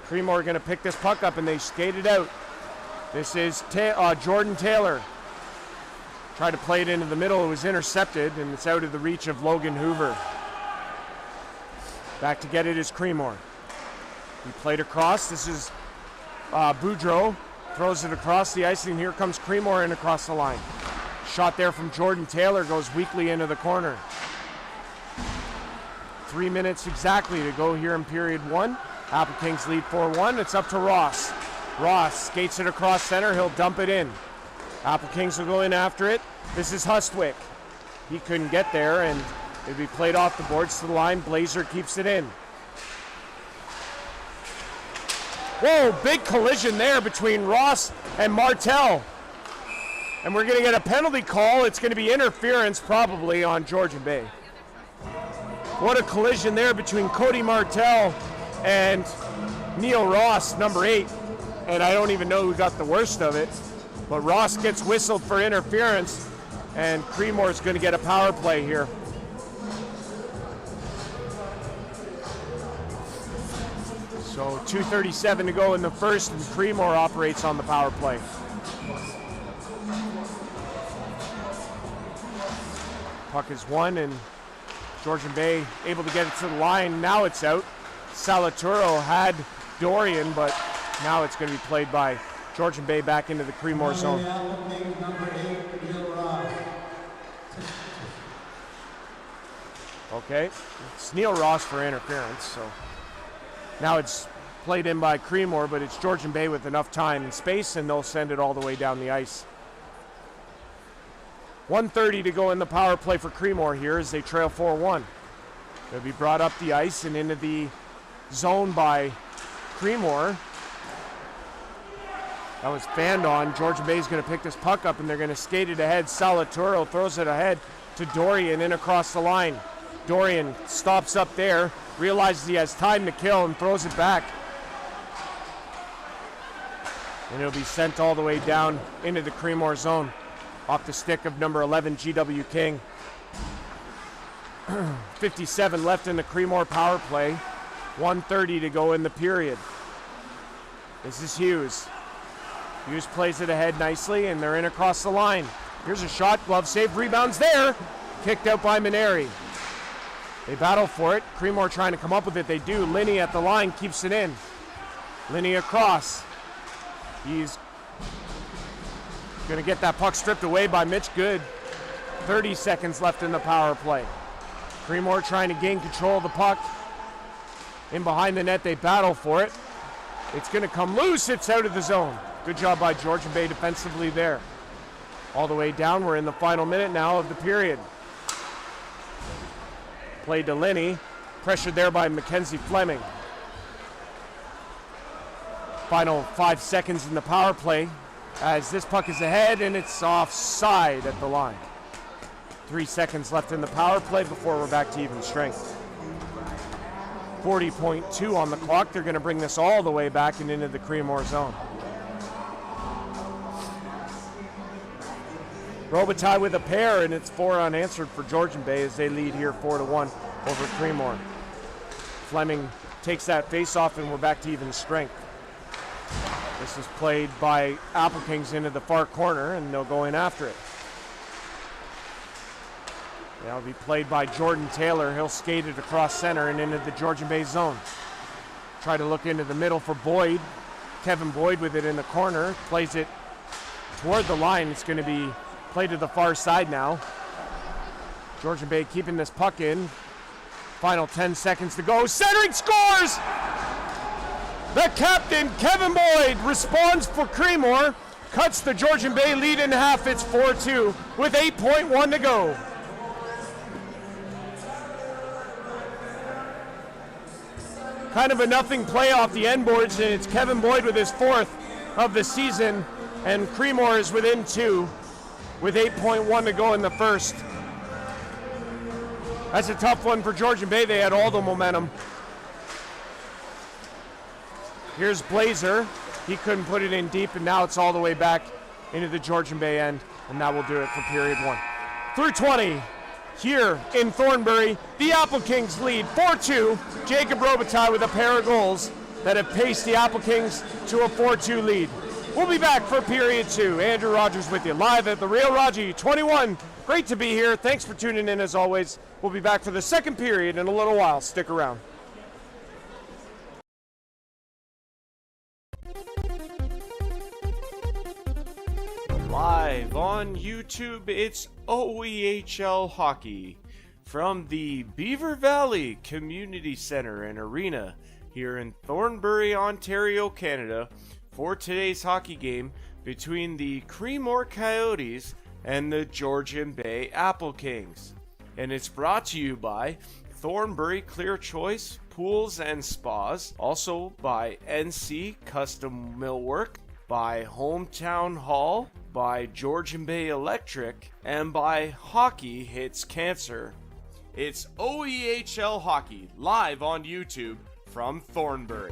Creemore going to pick this puck up and they skate it out. This is Jordan Taylor. Tried to play it into the middle. It was intercepted and it's out of the reach of Logan Hoover. Back to get it is Creemore. He played across. This is Boudreau. Throws it across the ice and here comes Creemore in across the line. Shot there from Jordan Taylor goes weakly into the corner. 3 minutes exactly to go here in period one. Applekings lead 4-1. It's up to Ross. Ross skates it across center. He'll dump it in. Applekings will go in after it. This is Hustwick. He couldn't get there and it'll be played off the boards to the line. Blazer keeps it in. Whoa, big collision there between Ross and Martel. And we're going to get a penalty call. It's going to be interference probably on Georgian Bay. What a collision there between Cody Martel and Neil Ross, number 8. And I don't even know who got the worst of it. But Ross gets whistled for interference and Creemore's going to get a power play here. So 2:37 to go in the first and Creemore operates on the power play. Puck is won and Georgian Bay able to get it to the line. Now it's out. Salaturo had Dorian, but now it's going to be played by Georgian Bay back into the Creemore zone. Okay, it's Neil Ross for interference. So now it's played in by Creemore, but it's Georgian Bay with enough time and space, and they'll send it all the way down the ice. 1:30 to go in the power play for Creemore here as they trail 4-1. They'll be brought up the ice and into the zone by Creemore. That was fanned on. Georgian Bay is going to pick this puck up and they're going to skate it ahead. Salaturo throws it ahead to Dorian in across the line. Dorian stops up there, realizes he has time to kill and throws it back. And it'll be sent all the way down into the Creemore zone. Off the stick of number 11, GW King. 57 left in the Creemore power play. 1:30 to go in the period. This is Hughes. Hughes plays it ahead nicely, and they're in across the line. Here's a shot, glove save, rebounds there. Kicked out by Maneri. They battle for it. Creemore trying to come up with it. They do. Linney at the line keeps it in. Linney across. He's going to get that puck stripped away by Mitch Good. 30 seconds left in the power play. Creemore trying to gain control of the puck. In behind the net, they battle for it. It's going to come loose. It's out of the zone. Good job by Georgian Bay defensively there. All the way down. We're in the final minute now of the period. Played to Linney. Pressured there by Mackenzie Fleming. Final 5 seconds in the power play as this puck is ahead and it's offside at the line. 3 seconds left in the power play before we're back to even strength. 40.2 on the clock. They're going to bring this all the way back and into the Creemore zone. Robitaille with a pair, and it's 4 unanswered for Georgian Bay as they lead here 4-1 over Creemore. Fleming takes that face off and we're back to even strength. This is played by Applekings into the far corner and they'll go in after it. That'll be played by Jordan Taylor. He'll skate it across center and into the Georgian Bay zone. Try to look into the middle for Boyd. Kevin Boyd with it in the corner. Plays it toward the line. It's going to be played to the far side now. Georgian Bay keeping this puck in. Final 10 seconds to go. Centering scores! The captain, Kevin Boyd, responds for Creemore. Cuts the Georgian Bay lead in half. It's 4-2 with 8.1 to go. Kind of a nothing play off the end boards, and it's Kevin Boyd with his 4th of the season, and Creemore is within 2 with 8.1 to go in the first. That's a tough one for Georgian Bay. They had all the momentum. Here's Blazer. He couldn't put it in deep, and now it's all the way back into the Georgian Bay end, and that will do it for period 1. through 20. Here in Thornbury, the Applekings lead 4-2. Jacob Robitaille with a pair of goals that have paced the Applekings to a 4-2 lead. We'll be back for period 2. Andrew Rodgers with you live at the Real Raji 21. Great to be here. Thanks for tuning in as always. We'll be back for the second period in a little while. Stick around. Live on YouTube, it's OEHL Hockey from the Beaver Valley Community Center and Arena here in Thornbury, Ontario, Canada, for today's hockey game between the Creemore Coyotes and the Georgian Bay Applekings. And it's brought to you by Thornbury Clear Choice Pools and Spas, also by NC Custom Millwork, by Hometown Hall, by Georgian Bay Electric, and by Hockey Hits Cancer. It's OEHL Hockey live on YouTube from Thornbury.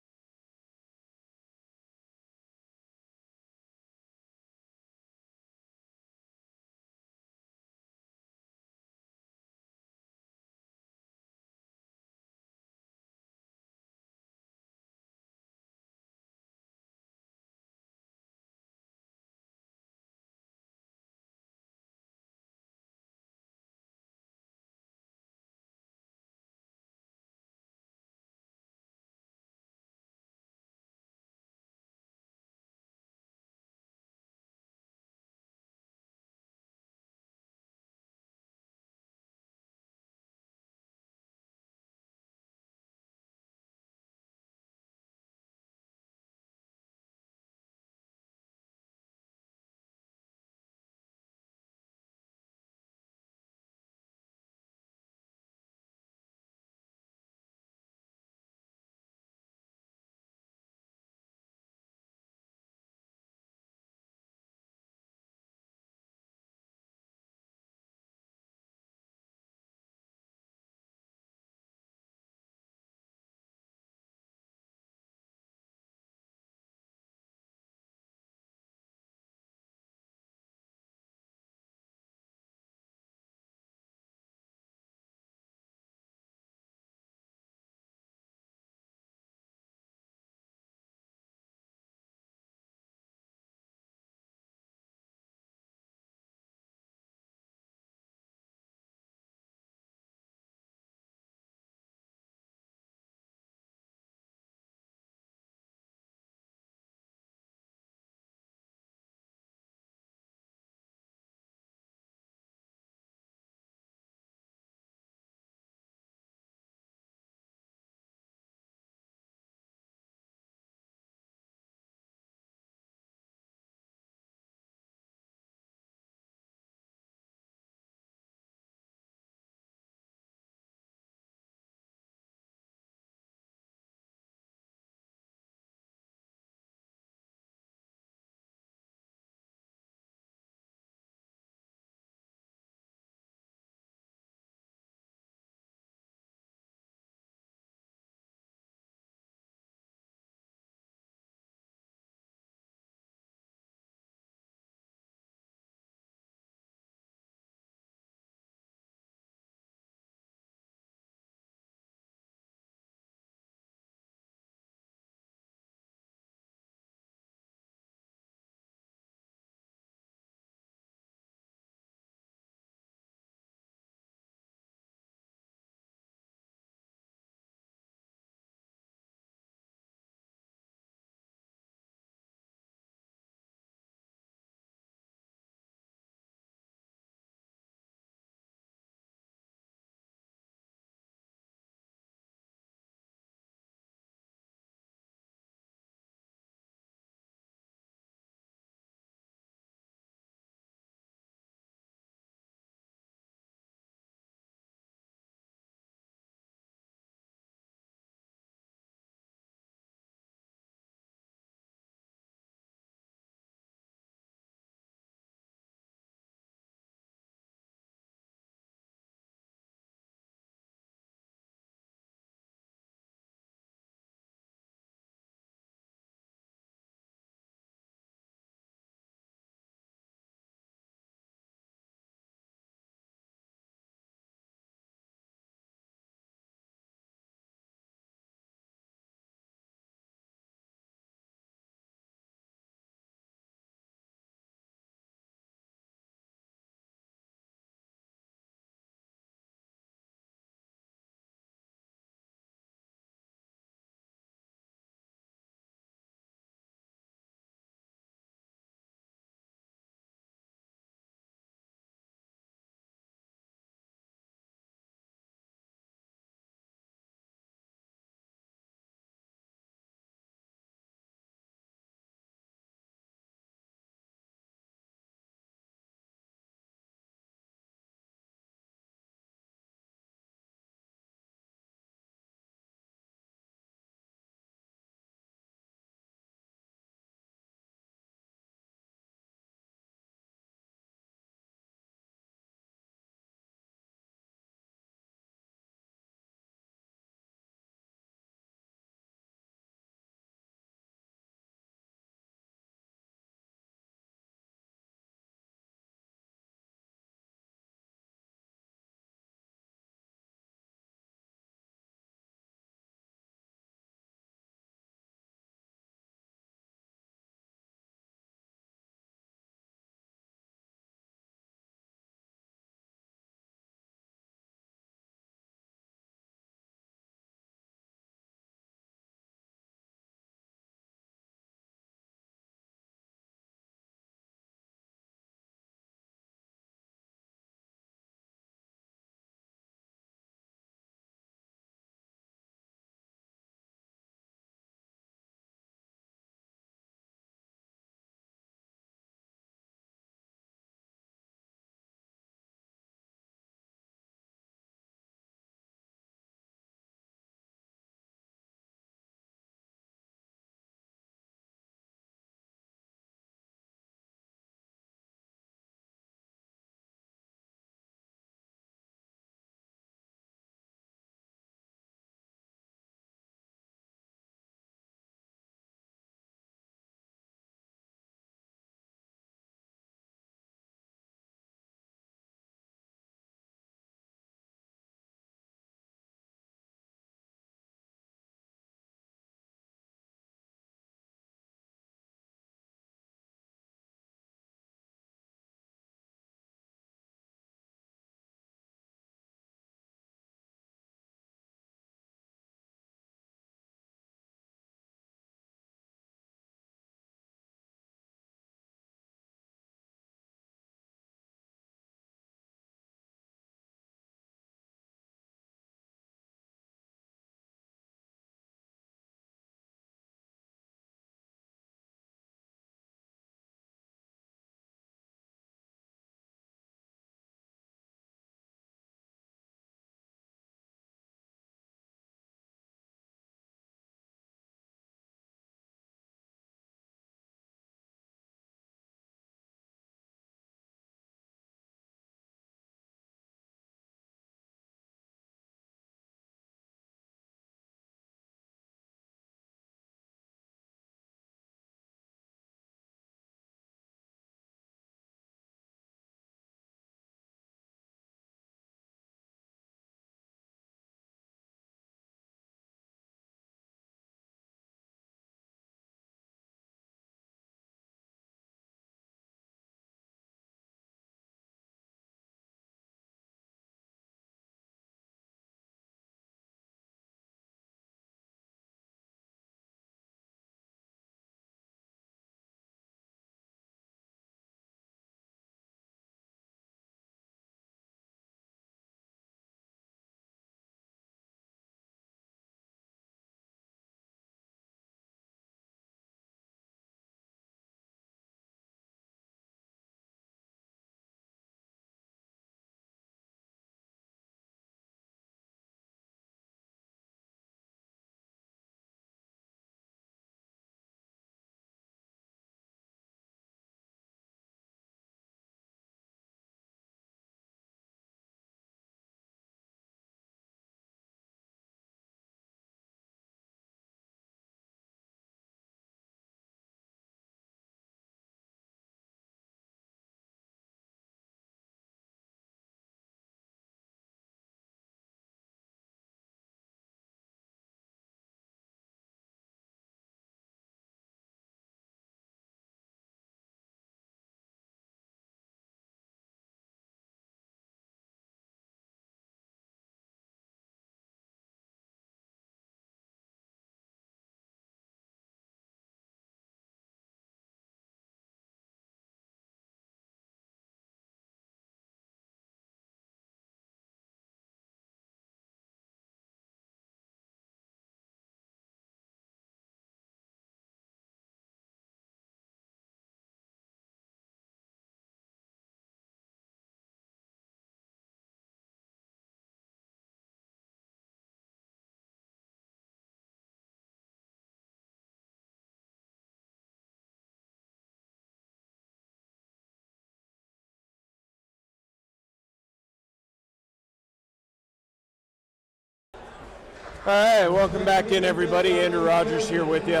All right, welcome back in, everybody. Andrew Rodgers here with you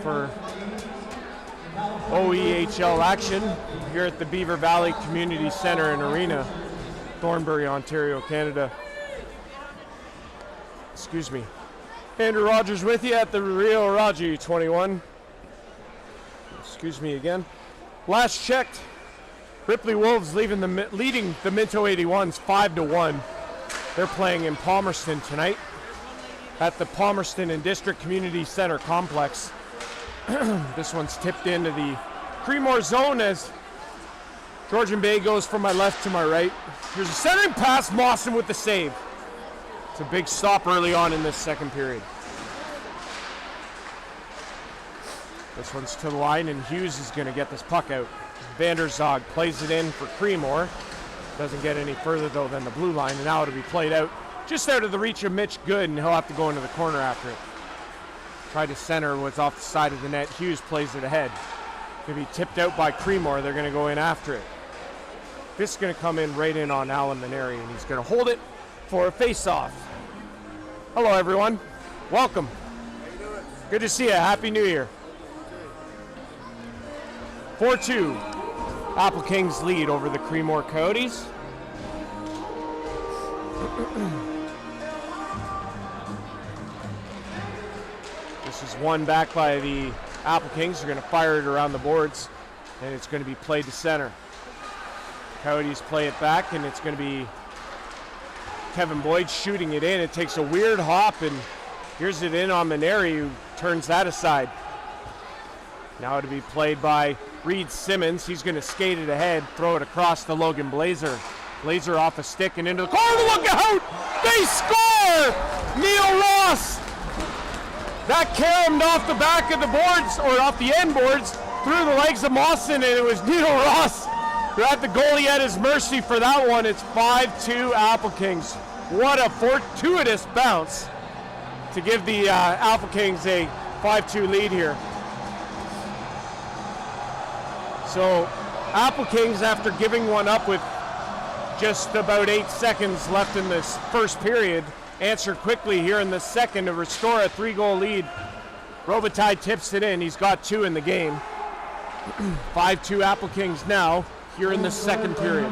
for OEHL action here at the Beaver Valley Community Centre and Arena, Thornbury, Ontario, Canada. Excuse me. Andrew Rodgers with you at the Rio Raji 21. Excuse me again. Last checked, Ripley Wolves leading the Minto 81s 5-1. They're playing in Palmerston tonight at the Palmerston and District Community Center complex. This one's tipped into the Creemore zone as Georgian Bay goes from my left to my right. Here's a centering pass, Mawson with the save. It's a big stop early on in this second period. This one's to the line, and Hughes is going to get this puck out. Vanderzog plays it in for Creemore. Doesn't get any further, though, than the blue line, and now it'll be played out just out of the reach of Mitch Good, and he'll have to go into the corner after it. Tried to center what's off the side of the net. Hughes plays it ahead. Going to be tipped out by Creemore. They're going to go in after it. This is going to come in right in on Alan Maneri, and he's going to hold it for a face-off. Hello, everyone. Welcome. How you doing? Good to see you. Happy New Year. 4-2. Applekings lead over the Creemore Coyotes. This is one back by the Applekings. They're going to fire it around the boards, and it's going to be played to center. Coyotes play it back, and it's going to be Kevin Boyd shooting it in. It takes a weird hop, and here's it in on Maneri, who turns that aside. Now it'll be played by Reed Simmons. He's going to skate it ahead, throw it across to Logan Blazer. Blazer off a stick and into the corner. Look out! They score! Neil Ross! That caromed off the back of the boards, or off the end boards, through the legs of Mawson, and it was Neil Ross who had the goalie at his mercy for that one. It's 5-2 Applekings. What a fortuitous bounce to give the Applekings a 5-2 lead here. So Applekings, after giving one up with just about 8 seconds left in this first period, answered quickly here in the second to restore a 3-goal lead. Robitaille tips it in. He's got 2 in the game. 5-2 Applekings now here in the second period.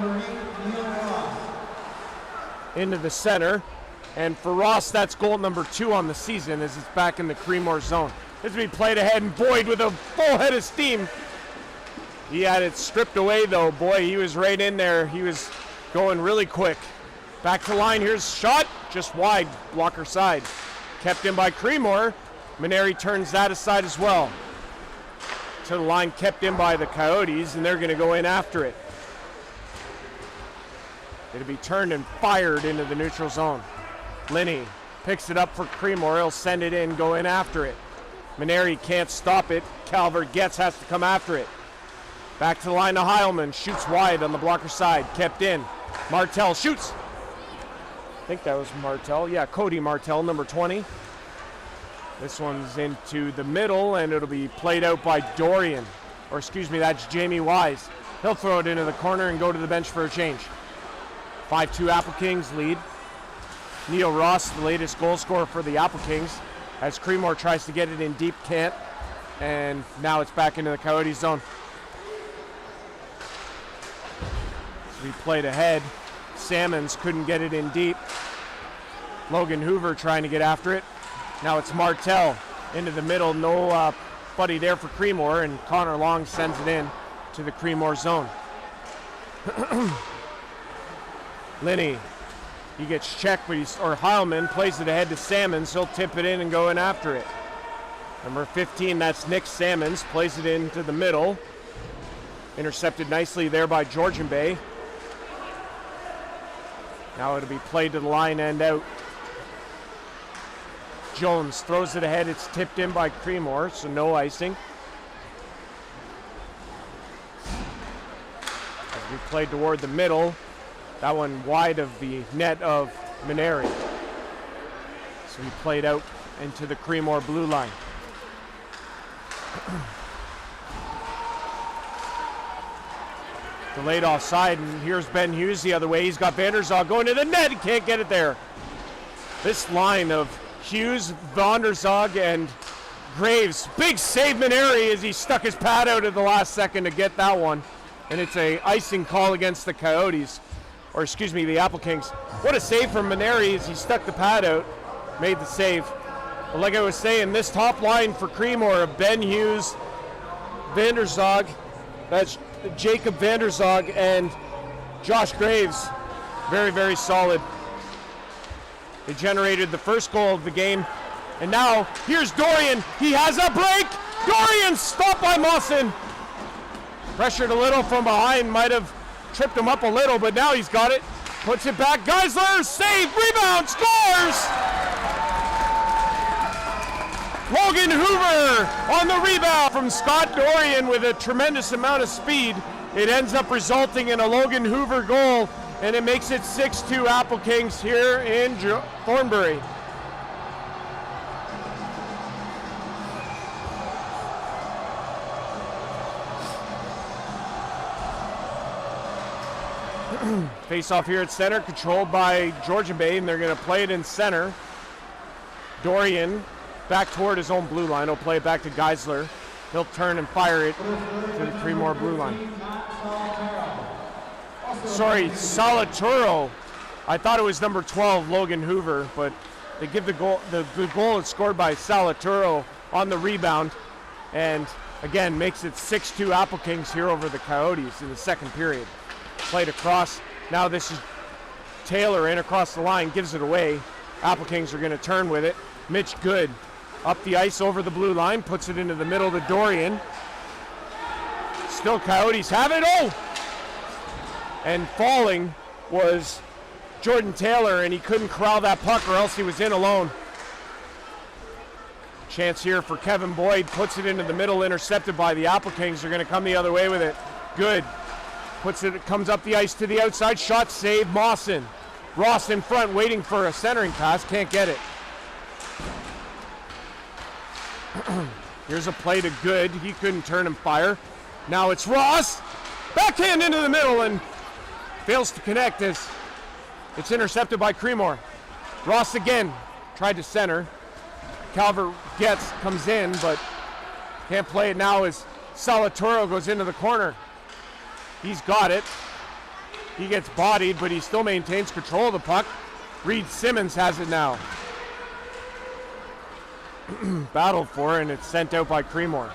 Into the center. And for Ross, that's goal number 2 on the season as it's back in the Creemore zone. This will be played ahead, and Boyd with a full head of steam. He had it stripped away, though. Boy, he was right in there. He was going really quick. Back to line. Here's shot. Just wide. Blocker side. Kept in by Creemore. Maneri turns that aside as well. To the line, kept in by the Coyotes, and they're going to go in after it. It'll be turned and fired into the neutral zone. Linney picks it up for Creemore. He'll send it in, go in after it. Maneri can't stop it. Calvert has to come after it. Back to the line to Heilman. Shoots wide on the blocker side. Kept in. Martell shoots. I think that was Martell. Yeah, Cody Martell, number 20. This one's into the middle, and it'll be played out by Dorian. Or excuse me, that's Jamie Wise. He'll throw it into the corner and go to the bench for a change. 5-2 Applekings lead. Neil Ross, the latest goal scorer for the Applekings, as Creemore tries to get it in deep, can't. And now it's back into the Coyote zone. We played ahead. Salmons couldn't get it in deep. Logan Hoover trying to get after it. Now it's Martell into the middle. No buddy there for Creemore, and Connor Long sends it in to the Creemore zone. Linney, he gets checked, but Heilman plays it ahead to Salmons. He'll tip it in and go in after it. Number 15, that's Nick Salmons, plays it into the middle. Intercepted nicely there by Georgian Bay. Now it'll be played to the line and out. Jones throws it ahead. It's tipped in by Creemore, so no icing. As we played toward the middle, that one wide of the net of Maneri. So we played out into the Creemore blue line. Delayed offside, and here's Ben Hughes the other way. He's got Vanderzog going to the net. He can't get it there. This line of Hughes, Vanderzog, and Graves. Big save Maneri as he stuck his pad out at the last second to get that one. And it's a icing call against the Coyotes, or excuse me, the Applekings. What a save from Maneri as he stuck the pad out, made the save. But like I was saying, this top line for Creemore of Ben Hughes, Vanderzog, that's Jacob Vanderzog, and Josh Graves, very, very solid. They generated the first goal of the game. And now, here's Dorian. He has a break. Dorian stopped by Mawson. Pressured a little from behind, might have tripped him up a little, but now he's got it. Puts it back. Geisler, save, rebound, scores! Logan Hoover on the rebound from Scott Dorian with a tremendous amount of speed. It ends up resulting in a Logan Hoover goal, and it makes it 6-2 Applekings here in Thornbury. Face off here at center, controlled by Georgian Bay, and they're going to play it in center. Dorian back toward his own blue line. He'll play it back to Geisler. He'll turn and fire it to the Creemore blue line. Sorry, Salaturo. I thought it was number 12, Logan Hoover, but they give the goal. The goal is scored by Salaturo on the rebound, and again makes it 6-2 Applekings here over the Coyotes in the second period. Played across. Now this is Taylor in across the line, gives it away. Applekings are going to turn with it. Mitch Good up the ice over the blue line, puts it into the middle to Dorian. Still Coyotes have it. Oh! And falling was Jordan Taylor, and he couldn't corral that puck or else he was in alone. Chance here for Kevin Boyd, puts it into the middle, intercepted by the Applekings. They're going to come the other way with it. Good. Puts it, comes up the ice to the outside, shot save, Mawson. Ross in front waiting for a centering pass, can't get it. Here's a play to Good, he couldn't turn and fire. Now it's Ross, backhand into the middle and fails to connect as it's intercepted by Creemore. Ross again, tried to center. Calvert comes in, but can't play it now as Salatoro goes into the corner. He's got it. He gets bodied, but he still maintains control of the puck. Reed Simmons has it now. Battled for it, and it's sent out by Creemore.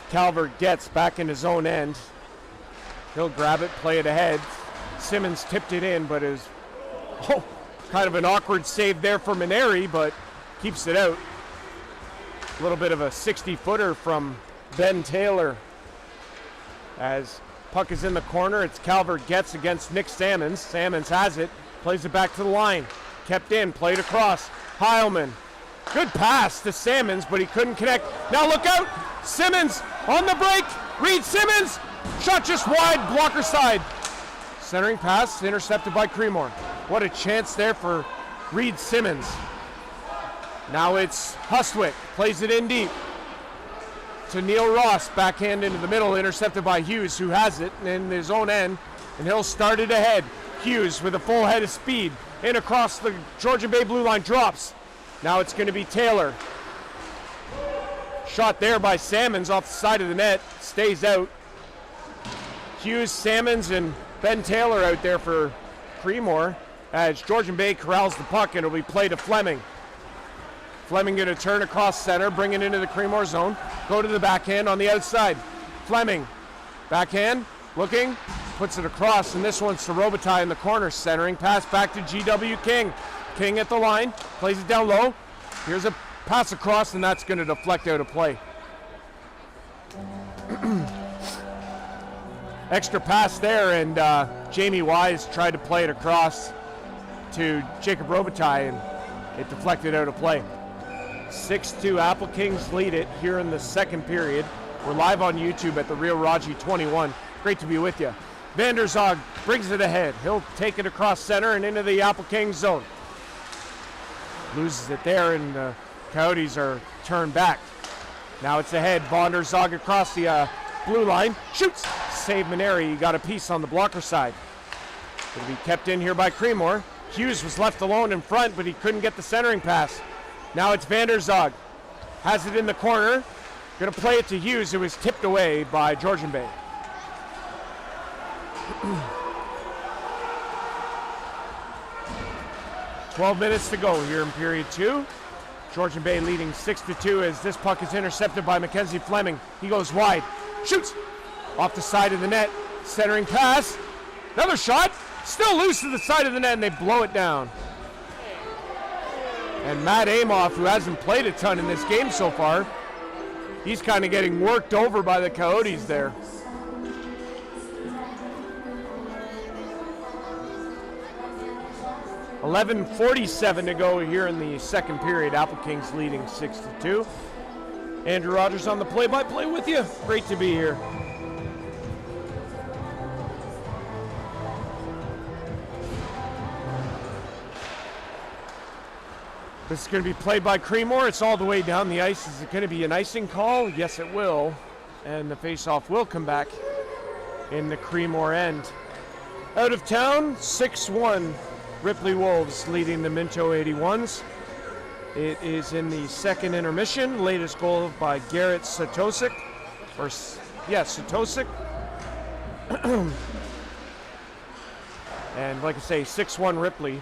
Calvert gets back in his own end. He'll grab it, play it ahead. Simmons tipped it in, but is kind of an awkward save there for Maneri, but keeps it out. A little bit of a 60-footer from Ben Taylor. As puck is in the corner, it's Calvert gets against Nick Sammons. Sammons has it, plays it back to the line. Kept in, played across. Heilman. Good pass to Sammons, but he couldn't connect. Now look out! Simmons on the break. Reed Simmons. Shot just wide, blocker side. Centering pass, intercepted by Creemore. What a chance there for Reed Simmons. Now it's Hustwick, plays it in deep to Neil Ross, backhand into the middle, intercepted by Hughes, who has it in his own end, and he'll start it ahead. Hughes with a full head of speed, in across the Georgian Bay blue line, drops. Now it's going to be Taylor. Shot there by Sammons off the side of the net, stays out. Hughes, Sammons, and Ben Taylor out there for Creemore as Georgian Bay corrals the puck, and it'll be played to Fleming. Fleming going to turn across center, bring it into the Creemore zone, go to the backhand on the outside. Fleming, backhand, looking, puts it across, and this one's to Robitaille in the corner, centering pass back to GW King. King at the line, plays it down low. Here's a pass across, and that's going to deflect out of play. Extra pass there, and Jamie Wise tried to play it across to Jacob Robitaille, and it deflected out of play. 6-2 Applekings lead it here in the second period. We're live on YouTube at the Real Raji 21. Great to be with you. Vanderzog brings it ahead. He'll take it across center and into the Applekings zone. Loses it there, and the Coyotes are turned back. Now it's ahead. Vanderzog across the blue line. Shoots. Save Maneri. He got a piece on the blocker side. It'll be kept in here by Creemore. Hughes was left alone in front, but he couldn't get the centering pass. Now it's Vander Zog. Has it in the corner. Going to play it to Hughes. It was tipped away by Georgian Bay. "12 minutes to go here in period 2. Georgian Bay leading 6-2 as this puck is intercepted by Mackenzie Fleming. He goes wide. Shoots! Off the side of the net. Centering pass. Another shot. Still loose to the side of the net, and they blow it down. And Matt Amoff, who hasn't played a ton in this game so far, he's kind of getting worked over by the Coyotes there. $11:47 to go here in the second period. Applekings leading 6-2. Andrew Rodgers on the play-by-play with you. Great to be here. This is going to be played by Creemore. It's all the way down the ice. Is it going to be an icing call? Yes, it will. And the face-off will come back in the Creemore end. Out of town, 6-1. Ripley Wolves leading the Minto 81s. It is in the second intermission. Latest goal by Garrett Satosik. Satosik. And like I say, 6-1 Ripley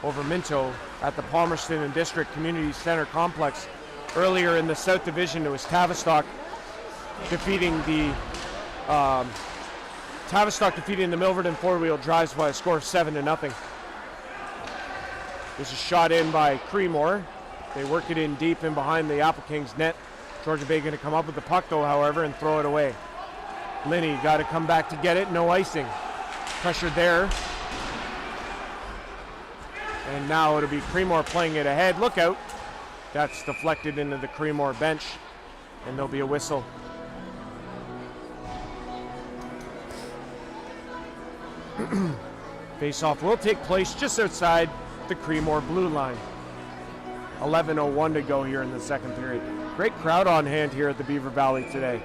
over Minto at the Palmerston and District Community Center Complex. Earlier in the South Division, it was Tavistock defeating the Milverton four-wheel drives by a score of 7-0. This is shot in by Creemore. They work it in deep in behind the Applekings net. Georgian Bay going to come up with the puck though, however, and throw it away. Linney got to come back to get it. No icing. Pressure there. And now it'll be Creemore playing it ahead. Look out. That's deflected into the Creemore bench. And there'll be a whistle. Face-off will take place just outside the Creemore blue line. 11:01 to go here in the second period. Great crowd on hand here at the Beaver Valley today.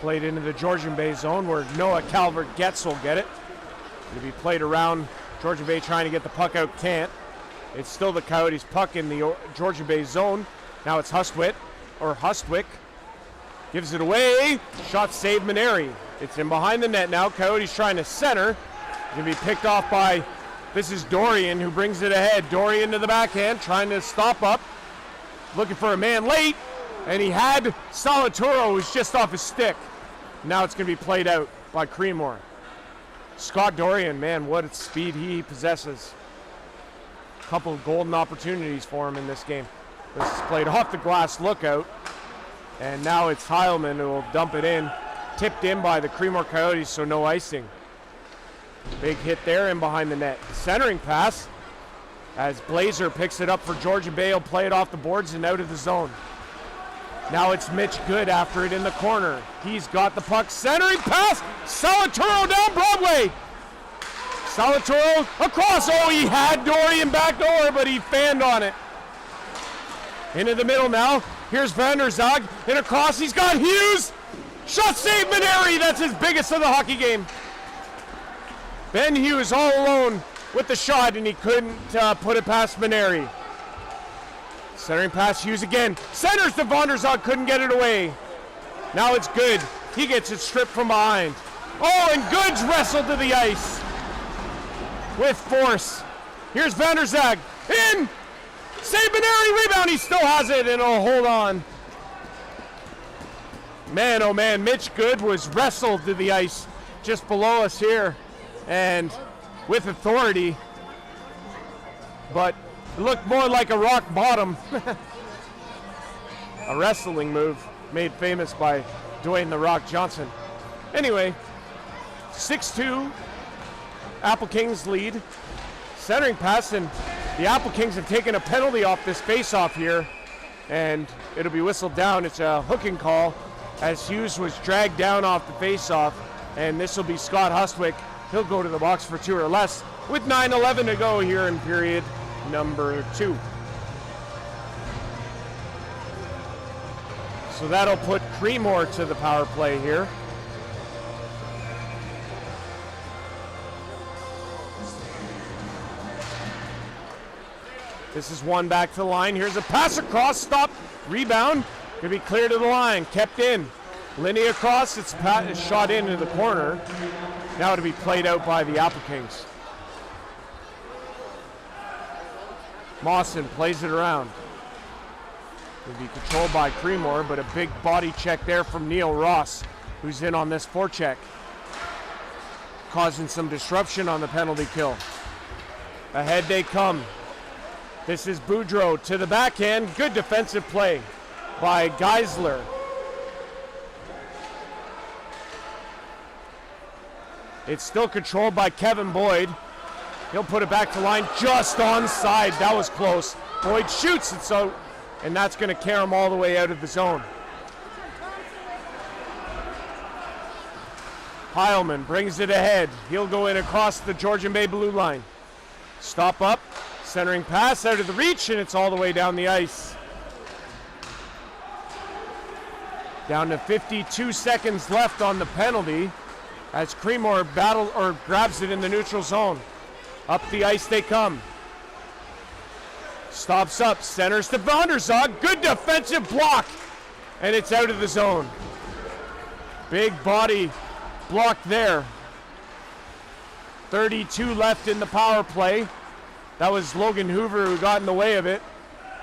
Played into the Georgian Bay zone where Noah Calvert-Getz will get it. It'll be played around. Georgian Bay trying to get the puck out, can't. It's still the Coyotes puck in the Georgian Bay zone. Now it's Hustwick. Gives it away. Shot saved Maneri. It's in behind the net now. Coyotes trying to center. Going to be picked off by, this is Dorian who brings it ahead. Dorian to the backhand, trying to stop up. Looking for a man late. And he had Salatoro, who's just off his stick. Now it's going to be played out by Creemore. Scott Dorian, man, what speed he possesses. A couple of golden opportunities for him in this game. This is played off the glass lookout. And now it's Heilman who will dump it in. Tipped in by the Creemore Coyotes, so no icing. Big hit there in behind the net. Centering pass as Blazer picks it up for Georgian Bay. He'll play it off the boards and out of the zone. Now it's Mitch Good after it in the corner. He's got the puck. Centering pass. Salatoro down Broadway. Salatoro across. Oh, he had Dorian back door, but he fanned on it. Into the middle now. Here's Vander Zog. And across, he's got Hughes. Shot save Maneri. That's his biggest of the hockey game. Ben Hughes all alone with the shot, and he couldn't put it past Maneri. Centering pass, Hughes again. Centers to Vander Zog, couldn't get it away. Now it's Good. He gets it stripped from behind. Oh, and Good's wrestled to the ice with force. Here's Vander Zog. In! Save Maneri, rebound, he still has it, and it'll hold on. Man, oh man, Mitch Good was wrestled to the ice just below us here, and with authority, but it looked more like a rock bottom. A wrestling move made famous by Dwayne "The Rock" Johnson. Anyway, 6-2, Applekings lead. Centering pass, and the Applekings have taken a penalty off this face-off here, and it'll be whistled down. It's a hooking call as Hughes was dragged down off the face-off, and this will be Scott Hustwick. He'll go to the box for 2 or less with 9:11 to go here in period number 2. So that'll put Creemore to the power play here. This is one back to the line. Here's a pass across, stop, rebound. Could be clear to the line, kept in. Linney across, it's shot into the corner. Now to be played out by the Applekings. Mawson plays it around. Will be controlled by Creemore, but a big body check there from Neil Ross, who's in on this forecheck, causing some disruption on the penalty kill. Ahead they come. This is Boudreau to the backhand. Good defensive play by Geisler. It's still controlled by Kevin Boyd. He'll put it back to line just onside. That was close. Boyd shoots it, so, and that's going to carry him all the way out of the zone. Heilman brings it ahead. He'll go in across the Georgian Bay blue line. Stop up, centering pass out of the reach, and it's all the way down the ice. Down to 52 seconds left on the penalty as Creemore grabs it in the neutral zone. Up the ice they come. Stops up, centers to Vonderzog. Good defensive block, and it's out of the zone. Big body block there. 32 left in the power play. That was Logan Hoover who got in the way of it.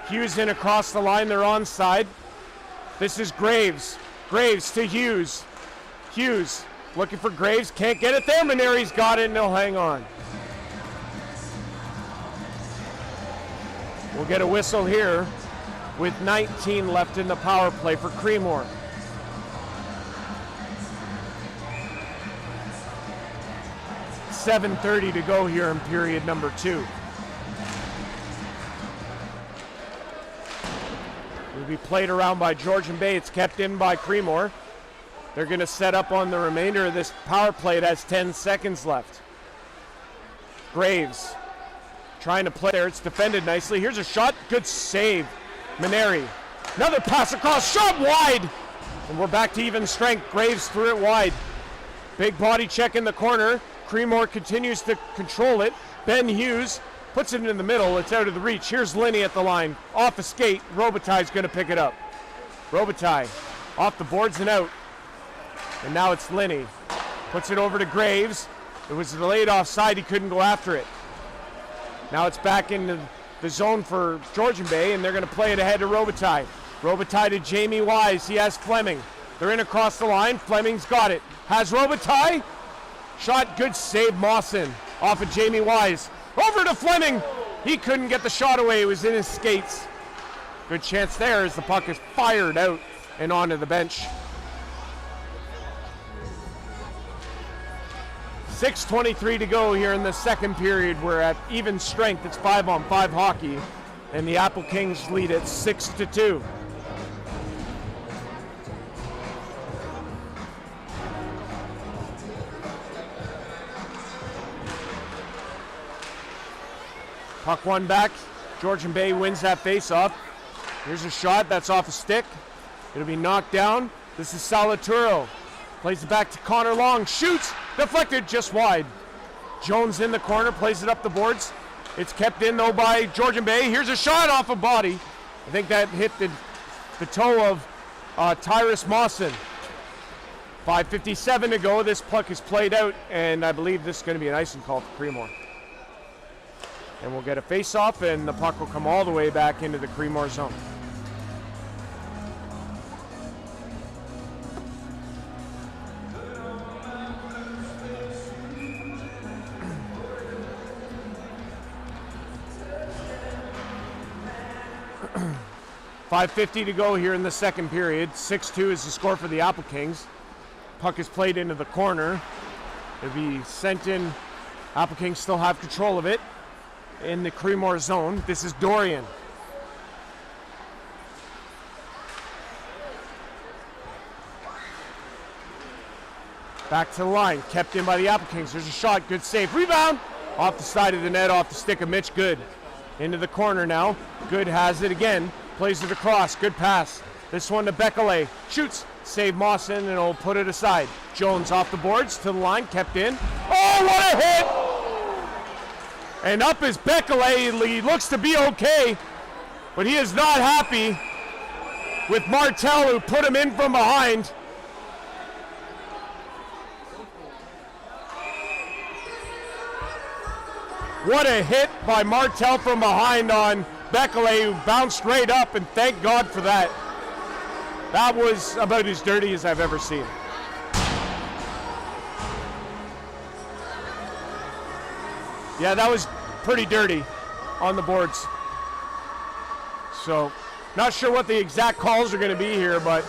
Hughes in across the line, they're onside. This is Graves. Graves to Hughes. Hughes looking for Graves, can't get it there. Maneri's got it and they'll hang on. We'll get a whistle here with 19 left in the power play for Creemore. .730 to go here in period number 2. Will be played around by Georgian Bay. It's kept in by Creemore. They're going to set up on the remainder of this power play. It has 10 seconds left. Graves trying to play there. It's defended nicely. Here's a shot. Good save. Maneri. Another pass across. Shot wide. And we're back to even strength. Graves threw it wide. Big body check in the corner. Creemore continues to control it. Ben Hughes puts it in the middle. It's out of the reach. Here's Linney at the line. Off a skate. Robitaille's going to pick it up. Robitaille off the boards and out. And now it's Linney. Puts it over to Graves. It was delayed offside. He couldn't go after it. Now it's back into the zone for Georgian Bay, and they're going to play it ahead to Robitaille. Robitaille to Jamie Wise. He has Fleming. They're in across the line. Fleming's got it. Has Robitaille. Shot, good save, Mawson. Off of Jamie Wise. Over to Fleming. He couldn't get the shot away. It was in his skates. Good chance there as the puck is fired out and onto the bench. 6:23 to go here in the second period. We're at even strength. It's 5-on-5 hockey, and the Applekings lead at 6-2. Puck one back. Georgian Bay wins that face-off. Here's a shot. That's off a stick. It'll be knocked down. This is Salaturo. Plays it back to Connor Long. Shoots. Deflected just wide. Jones in the corner. Plays it up the boards. It's kept in, though, by Georgian Bay. Here's a shot off a body. I think that hit the toe of Tyrus Mawson. 5:57 to go. This puck is played out, and I believe this is going to be an icing call for Creemore. And we'll get a face-off, and the puck will come all the way back into the Creemore zone. .550 to go here in the second period. 6-2 is the score for the Applekings. Puck is played into the corner. It'll be sent in. Applekings still have control of it in the Creemore zone. This is Dorian. Back to the line, kept in by the Applekings. There's a shot, good save. Rebound! Off the side of the net, off the stick of Mitch Good. Into the corner now. Good has it again. Plays it across, good pass. This one to Bekele. Shoots, save Mawson, and he'll put it aside. Jones off the boards to the line, kept in. Oh, what a hit! And up is Bekele. He looks to be okay, but he is not happy with Martel, who put him in from behind. What a hit by Martel from behind on Bekele, who bounced right up, and thank God for that. That was about as dirty as I've ever seen. Yeah, that was pretty dirty on the boards. So, not sure what the exact calls are going to be here, but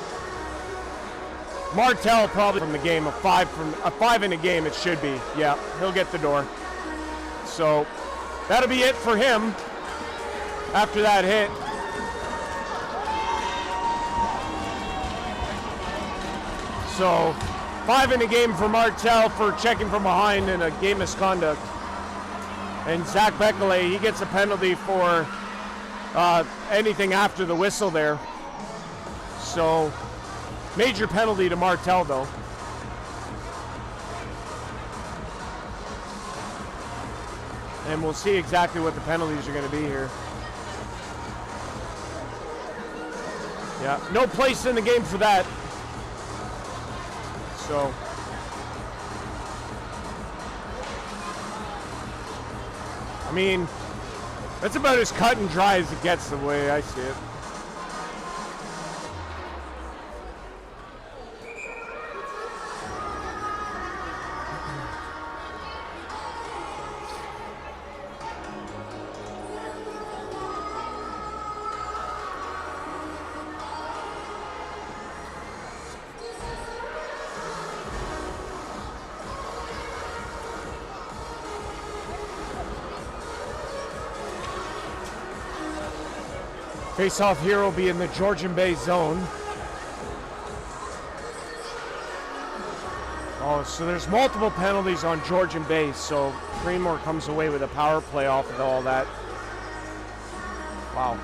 Martel probably from the game, a five in a game it should be. Yeah, he'll get the door. So, that'll be it for him after that hit. So, 5 in a game for Martel for checking from behind in a game misconduct. And Zach Bekele, he gets a penalty for anything after the whistle there. So, major penalty to Martel though. And we'll see exactly what the penalties are going to be here. Yeah, no place in the game for that. So, I mean, that's about as cut and dry as it gets the way I see it. Face-off here will be in the Georgian Bay zone. Oh, so there's multiple penalties on Georgian Bay, so Creemore comes away with a power play off of all that. Wow.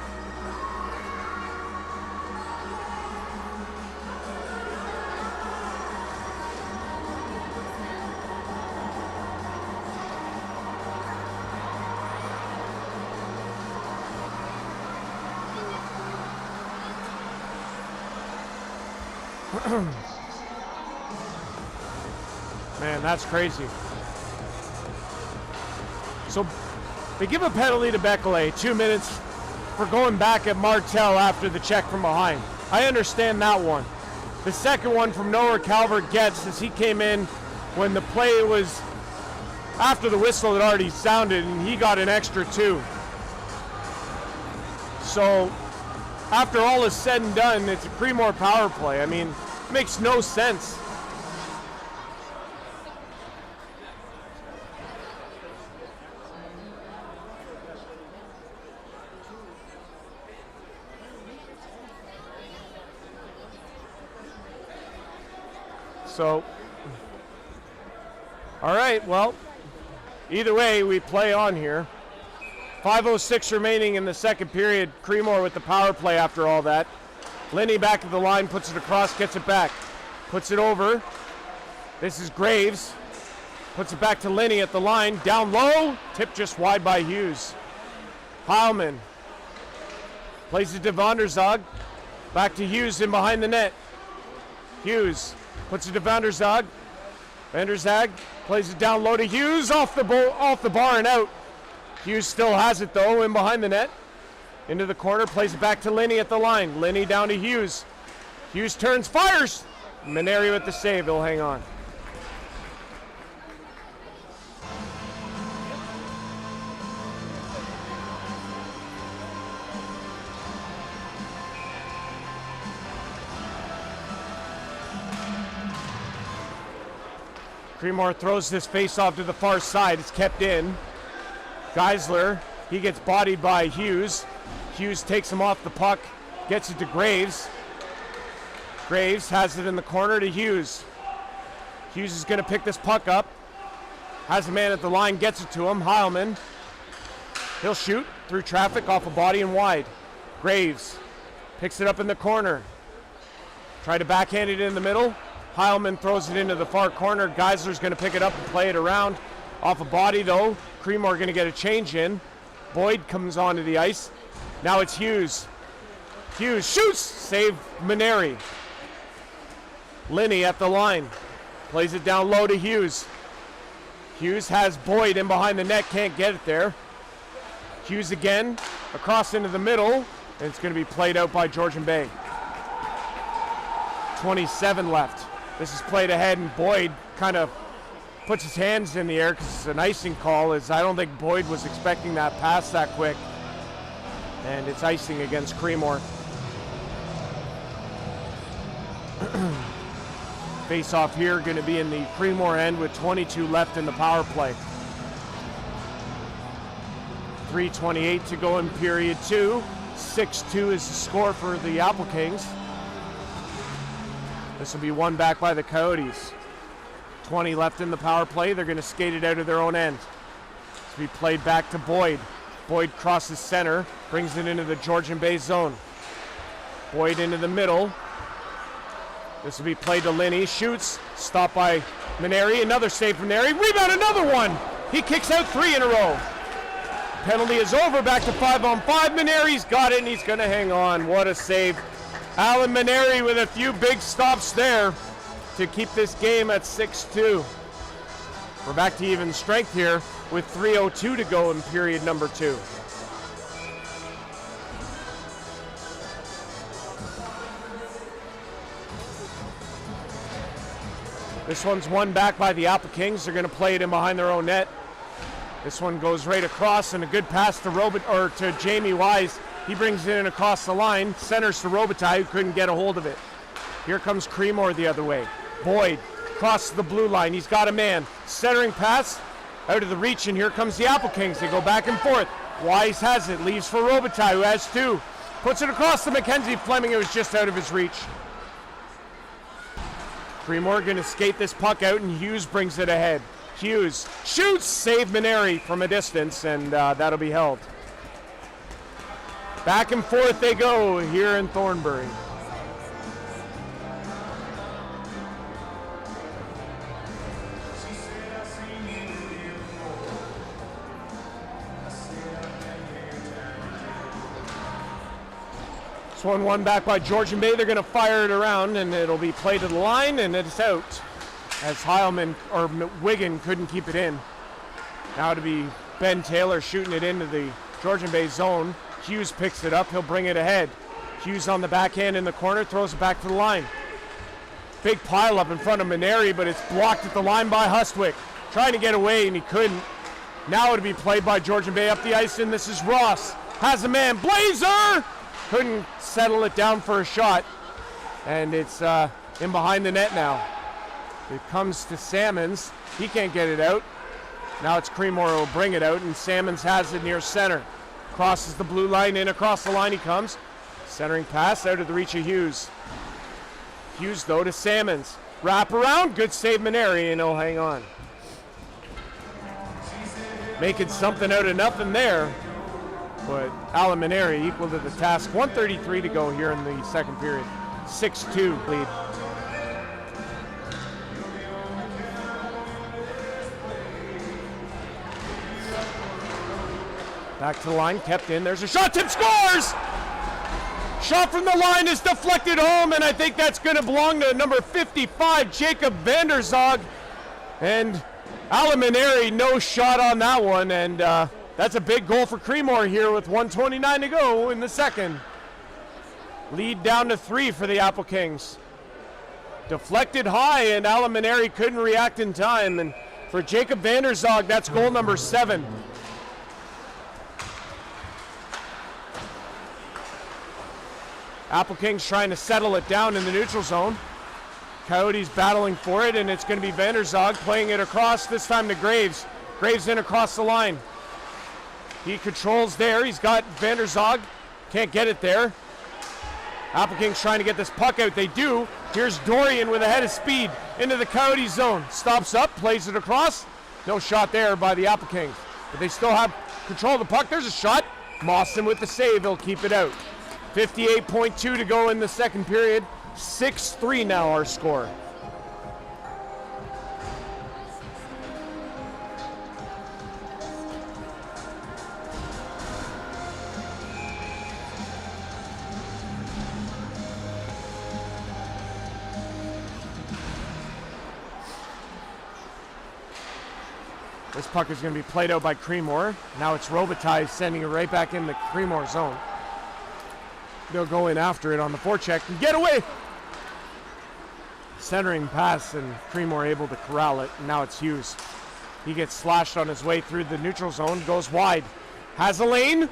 Man, that's crazy. So they give a penalty to Bekele, 2 minutes for going back at Martel after the check from behind. I understand that one. The second one from Noah Calvert gets as he came in when the play was after the whistle had already sounded, and he got an extra 2. So after all is said and done, it's a Creemore power play. I mean, it makes no sense. So, all right, well, either way, we play on here. 5:06 remaining in the second period. Creemore with the power play after all that. Linney back at the line, puts it across, gets it back. Puts it over. This is Graves. Puts it back to Linney at the line. Down low. Tip just wide by Hughes. Heilman. Plays it to Vanderzag. Back to Hughes in behind the net. Hughes puts it to Vanderzag. Vanderzag plays it down low to Hughes. Off the bar and out. Hughes still has it though in behind the net. Into the corner, plays it back to Linney at the line. Linney down to Hughes. Hughes turns, fires. Maneri with the save, he'll hang on. Creemore throws this face off to the far side. It's kept in. Geisler, he gets bodied by Hughes. Hughes takes him off the puck, gets it to Graves. Graves has it in the corner to Hughes. Hughes is going to pick this puck up. Has a man at the line, gets it to him. Heilman. He'll shoot through traffic off a body and wide. Graves picks it up in the corner. Try to backhand it in the middle. Heilman throws it into the far corner. Geisler's going to pick it up and play it around. Off a body though. Creemore going to get a change in. Boyd comes onto the ice. Now it's Hughes. Hughes shoots! Save Maneri. Linney at the line. Plays it down low to Hughes. Hughes has Boyd in behind the net, can't get it there. Hughes again, across into the middle, and it's going to be played out by Georgian Bay. 27 left. This is played ahead, and Boyd kind of puts his hands in the air because it's an icing call, as I don't think Boyd was expecting that pass that quick. And it's icing against Creemore. Face off here going to be in the Creemore end with 22 left in the power play. 3:28 to go in period 2. 6-2 is the score for the Applekings. This will be won back by the Coyotes. 20 left in the power play. They're going to skate it out of their own end. This will be played back to Boyd. Boyd crosses center, brings it into the Georgian Bay zone. Boyd into the middle. This will be played to Linney. Shoots. Stopped by Maneri. Another save from Maneri. Rebound, another one. He kicks out 3 in a row. Penalty is over. Back to 5-on-5. Maneri's got it, and he's going to hang on. What a save. Alan Maneri with a few big stops there to keep this game at 6-2. We're back to even strength here with 3:02 to go in period number 2. This one's won back by the Applekings. They're going to play it in behind their own net. This one goes right across, and a good pass to Jamie Wise. He brings it in across the line, centers to Robitaille, who couldn't get a hold of it. Here comes Creemore the other way. Boyd crosses the blue line. He's got a man. Centering pass out of the reach, and here comes the Applekings. They go back and forth. Wise has it, leaves for Robitaille, who has 2. Puts it across to Mackenzie Fleming. It was just out of his reach. Creemore going to skate this puck out, and Hughes brings it ahead. Hughes shoots, save Maneri from a distance, and that'll be held. Back and forth they go here in Thornbury. This one won back by Georgian Bay. They're going to fire it around, and it'll be played to the line, and it's out, as Heilman or Wigan couldn't keep it in. Now to be Ben Taylor shooting it into the Georgian Bay zone. Hughes picks it up. He'll bring it ahead. Hughes on the backhand in the corner, throws it back to the line. Big pile up in front of Maneri, but it's blocked at the line by Hustwick. Trying to get away, and he couldn't. Now it'll be played by Georgian Bay up the ice, and this is Ross. Has a man. Blazer! Couldn't settle it down for a shot. And it's in behind the net now. It comes to Salmons. He can't get it out. Now it's Creemore who will bring it out, and Salmons has it near center. Crosses the blue line, in across the line he comes. Centering pass out of the reach of Hughes. Hughes though to Salmons. Wrap around, good save Maneri, and he'll hang on. Making something out of nothing there. But Alan Maneri equal to the task. 1:33 to go here in the second period. 6-2 lead. Back to the line, kept in. There's a shot, Tip scores! Shot from the line is deflected home, and I think that's going to belong to number 55, Jacob Vanderzog. And Alan Maneri, no shot on that one, and that's a big goal for Creemore here with 1:29 to go in the second. Lead down to 3 for the Applekings. Deflected high, and Alan Maneri couldn't react in time. And for Jacob Vanderzog, that's goal number 7. Applekings trying to settle it down in the neutral zone. Coyotes battling for it, and it's going to be Vanderzog playing it across, this time to Graves. Graves in across the line. He controls there. He's got Vanderzog. Can't get it there. Applekings trying to get this puck out. They do. Here's Dorian with a head of speed into the Coyote zone. Stops up, plays it across. No shot there by the Applekings. But they still have control of the puck. There's a shot. Mawson with the save. He'll keep it out. 58.2 to go in the second period. 6-3 now our score. This puck is going to be played out by Creemore. Now it's Robitaille sending it right back in the Creemore zone. They'll go in after it on the forecheck and get away. Centering pass, and Creemore able to corral it. And now it's Hughes. He gets slashed on his way through the neutral zone, goes wide. Has a lane.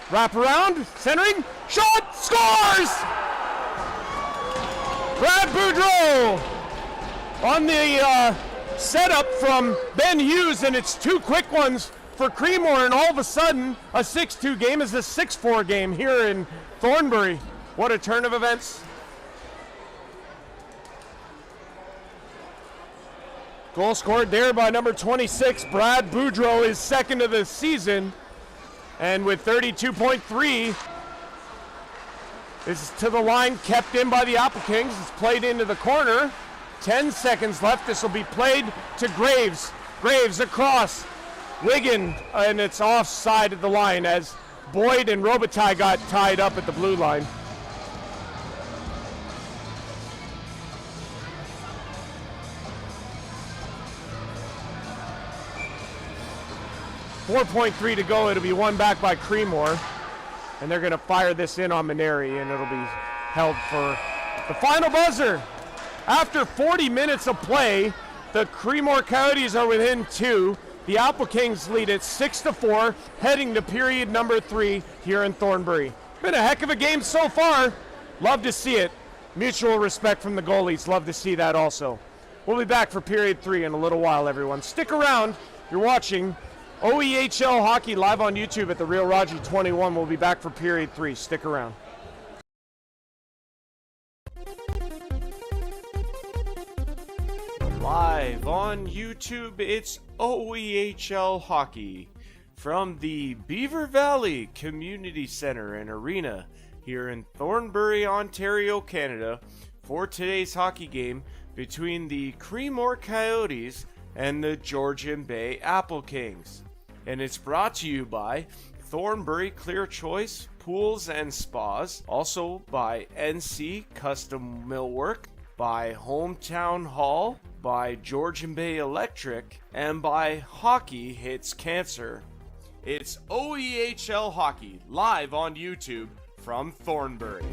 Wrap around, centering, shot, scores! Brad Boudreau on the setup from Ben Hughes, and it's two quick ones for Creemore, and all of a sudden a 6-2 game is a 6-4 game here in Thornbury. What a turn of events. Goal scored there by number 26, Brad Boudreau, is second of the season, and with 32.3, this is to the line, kept in by the Applekings. It's played into the corner. 10 seconds left. This will be played to Graves. Graves across. Wigan, and it's offside of the line as Boyd and Robitaille got tied up at the blue line. .3 to go. It'll be won back by Creemore. And they're going to fire this in on Maneri, and it'll be held for the final buzzer. After 40 minutes of play, the Creemore Coyotes are within 2. The Applekings lead at 6-4, heading to period number 3 here in Thornbury. Been a heck of a game so far. Love to see it. Mutual respect from the goalies. Love to see that also. We'll be back for period 3 in a little while, everyone. Stick around. You're watching OEHL Hockey live on YouTube at the Real Rodgers 21. We'll be back for period 3. Stick around. Live on YouTube, it's OEHL Hockey from the Beaver Valley Community Center and Arena here in Thornbury, Ontario, Canada, for today's hockey game between the Creemore Coyotes and the Georgian Bay Applekings. And it's brought to you by Thornbury Clear Choice Pools and Spas, also by NC Custom Millwork, by Hometown Hall, by Georgian Bay Electric, and by Hockey Hits Cancer. It's OEHL Hockey live on YouTube from Thornbury.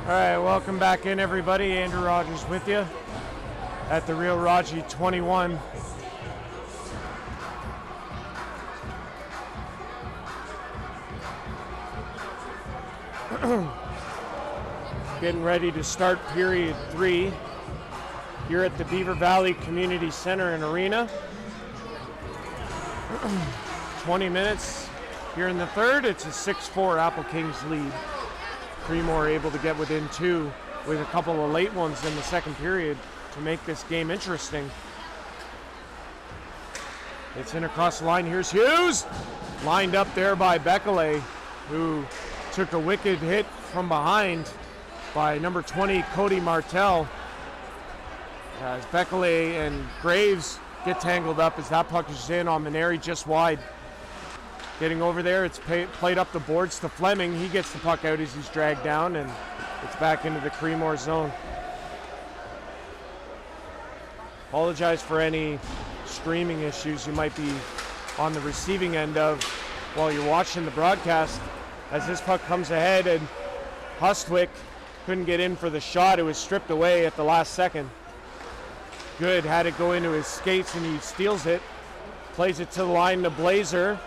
All right, welcome back in, everybody. Andrew Rodgers with you at the Real Raji 21. Getting ready to start period 3 here at the Beaver Valley Community Center and Arena. 20 minutes here in the third. It's a 6-4 Applekings lead. Creemore able to get within 2 with a couple of late ones in the second period to make this game interesting. It's in across the line. Here's Hughes. Lined up there by Bekele, who took a wicked hit from behind by number 20, Cody Martell. As Bekele and Graves get tangled up as that puck is in on Maneri just wide. Getting over there, it's played up the boards to Fleming. He gets the puck out as he's dragged down, and it's back into the Creemore zone. Apologize for any streaming issues you might be on the receiving end of while you're watching the broadcast. As this puck comes ahead, and Hustwick couldn't get in for the shot. It was stripped away at the last second. Good, had it go into his skates, and he steals it. Plays it to the line to Blazer.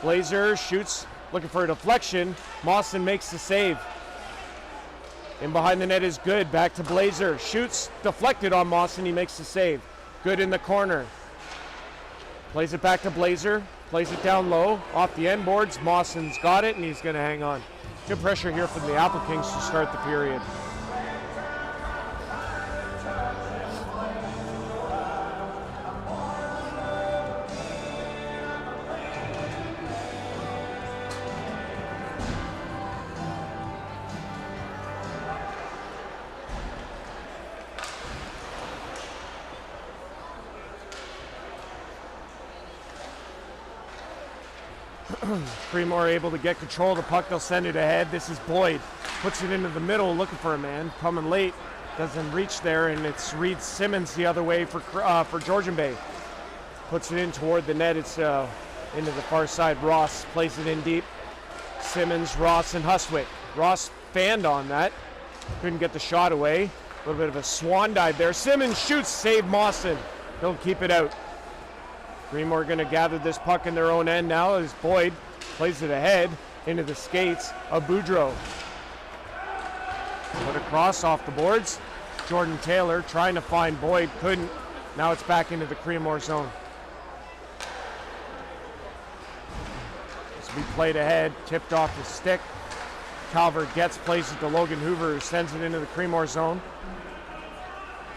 Blazer shoots, looking for a deflection. Mawson makes the save. In behind the net is Good. Back to Blazer. Shoots, deflected on Mawson. He makes the save. Good in the corner. Plays it back to Blazer. Plays it down low. Off the end boards. Mawson's got it, and he's going to hang on. Good pressure here from the Applekings to start the period. Creemore able to get control of the puck. They'll send it ahead. This is Boyd. Puts it into the middle, looking for a man. Coming late. Doesn't reach there, and it's Reed Simmons the other way for Georgian Bay. Puts it in toward the net. It's into the far side. Ross plays it in deep. Simmons, Ross, and Hustwick. Ross fanned on that. Couldn't get the shot away. A little bit of a swan dive there. Simmons shoots, save Mawson. He'll keep it out. Creemore going to gather this puck in their own end now as Boyd plays it ahead into the skates of Boudreau. Put across off the boards. Jordan Taylor trying to find Boyd, couldn't. Now it's back into the Creemore zone. As we played ahead, tipped off the stick. Calvert plays it to Logan Hoover, who sends it into the Creemore zone.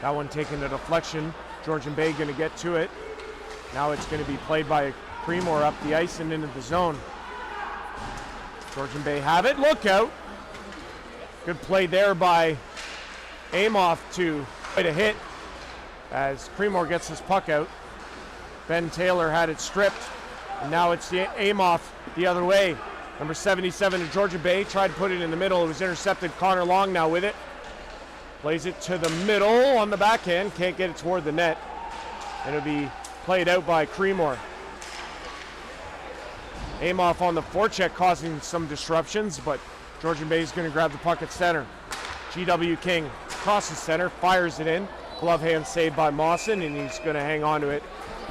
That one taking a deflection. Georgian Bay going to get to it. Now it's going to be played by Creemore up the ice and into the zone. Georgian Bay have it. Look out. Good play there by Amoff to quite a hit as Creemore gets his puck out. Ben Taylor had it stripped, and now it's Amoff the other way. Number 77 to Georgian Bay. Tried to put it in the middle. It was intercepted. Connor Long now with it. Plays it to the middle on the backhand. Can't get it toward the net. And it'll be played out by Creemore. Amoff on the forecheck causing some disruptions, but Georgian Bay is going to grab the puck at center. GW King crosses center, fires it in. Glove hand saved by Mawson, and he's going to hang on to it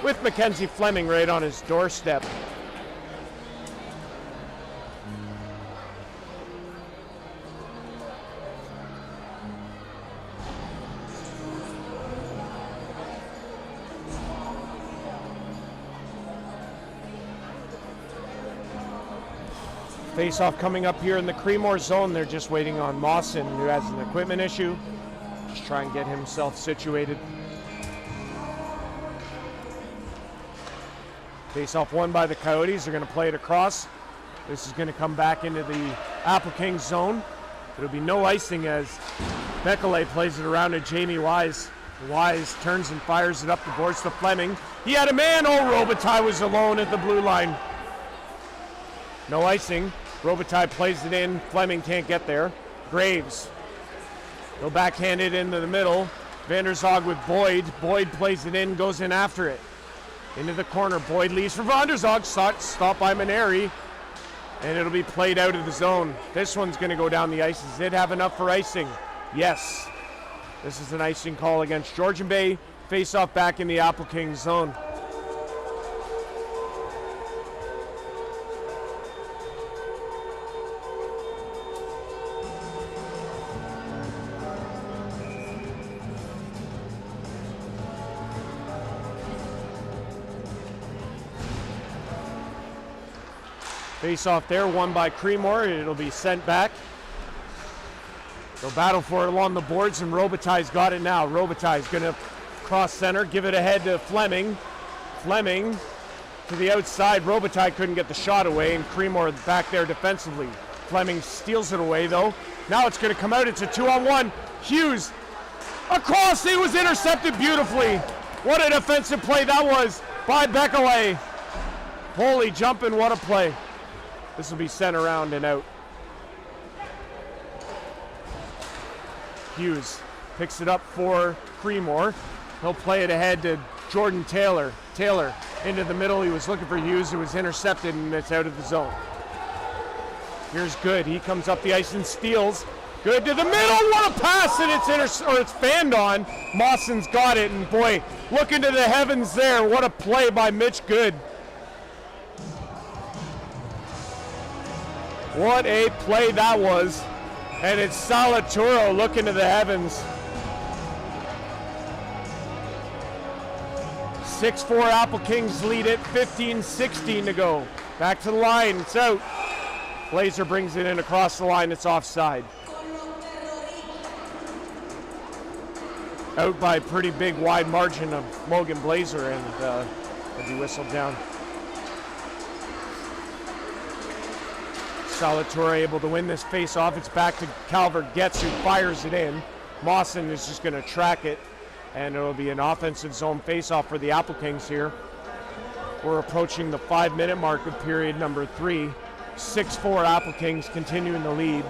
with Mackenzie Fleming right on his doorstep. Face-off coming up here in the Creemore zone. They're just waiting on Mawson, who has an equipment issue. Just try and get himself situated. Face-off won by the Coyotes. They're going to play it across. This is going to come back into the Applekings zone. There'll be no icing as Bekele plays it around to Jamie Wise. Wise turns and fires it up the boards to Fleming. He had a man. Oh, Robitaille was alone at the blue line. No icing. Robitaille plays it in. Fleming can't get there. Graves. He'll backhand it into the middle. Vanderzog with Boyd. Boyd plays it in, goes in after it. Into the corner. Boyd leaves for Vanderzog. Stopped by Maneri. And it'll be played out of the zone. This one's going to go down the ice. Does it have enough for icing? Yes. This is an icing call against Georgian Bay. Face off back in the Applekings zone. Face off there, won by Creemore. It'll be sent back. They'll battle for it along the boards, and Robitaille's got it now. Robitaille's going to cross center, give it ahead to Fleming. Fleming to the outside. Robitaille couldn't get the shot away, and Creemore back there defensively. Fleming steals it away, though. Now it's going to come out. It's a 2-on-1. Hughes across. It was intercepted beautifully. What a defensive play that was by Bekele. Holy jumping, what a play. This will be sent around and out. Hughes picks it up for Creemore. He'll play it ahead to Jordan Taylor. Taylor into the middle. He was looking for Hughes. It was intercepted, and it's out of the zone. Here's Good. He comes up the ice and steals. Good to the middle. What a pass, and it's fanned on. Mawson's got it, and boy, look into the heavens there. What a play by Mitch Good. What a play that was. And it's Salaturo looking to the heavens. 6-4 Applekings lead it, 15-16 to go. Back to the line, it's out. Blazer brings it in across the line, it's offside. Out by a pretty big wide margin of Logan Blazer, and it'll be whistled down. Salatore able to win this face-off. It's back to Calvert Getz, who fires it in. Mawson is just going to track it, and it'll be an offensive zone face-off for the Applekings here. We're approaching the 5-minute mark of period number 3. 6-4 Applekings continuing the lead.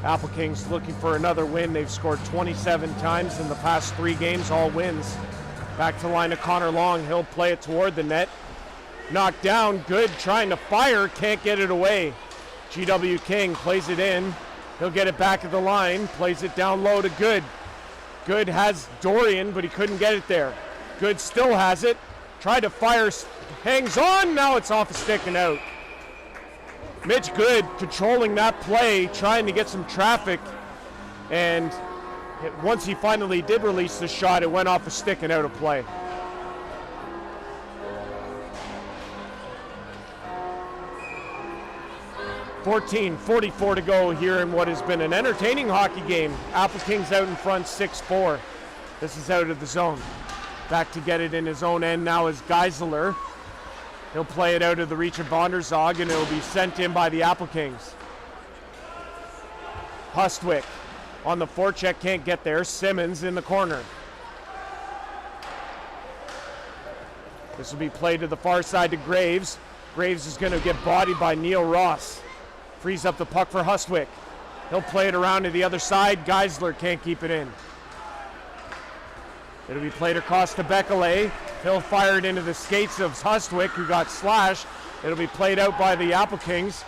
Applekings looking for another win. They've scored 27 times in the past 3 games, all wins. Back to the line of Connor Long. He'll play it toward the net. Knocked down. Good trying to fire. Can't get it away. G.W. King plays it in. He'll get it back at the line. Plays it down low to Good. Good has Dorian, but he couldn't get it there. Good still has it. Tried to fire. Hangs on. Now it's off a stick and out. Mitch Good controlling that play, trying to get some traffic. And once he finally did release the shot, it went off a stick and out of play. .44 to go here in what has been an entertaining hockey game. Applekings out in front 6-4. This is out of the zone. Back to get it in his own end now is Geisler. He'll play it out of the reach of Bonderzog, and it'll be sent in by the Applekings. Hustwick on the forecheck, can't get there. Simmons in the corner. This will be played to the far side to Graves. Graves is going to get bodied by Neil Ross. Frees up the puck for Hustwick. He'll play it around to the other side. Geisler can't keep it in. It'll be played across to Bekele. He'll fire it into the skates of Hustwick, who got slashed. It'll be played out by the Applekings.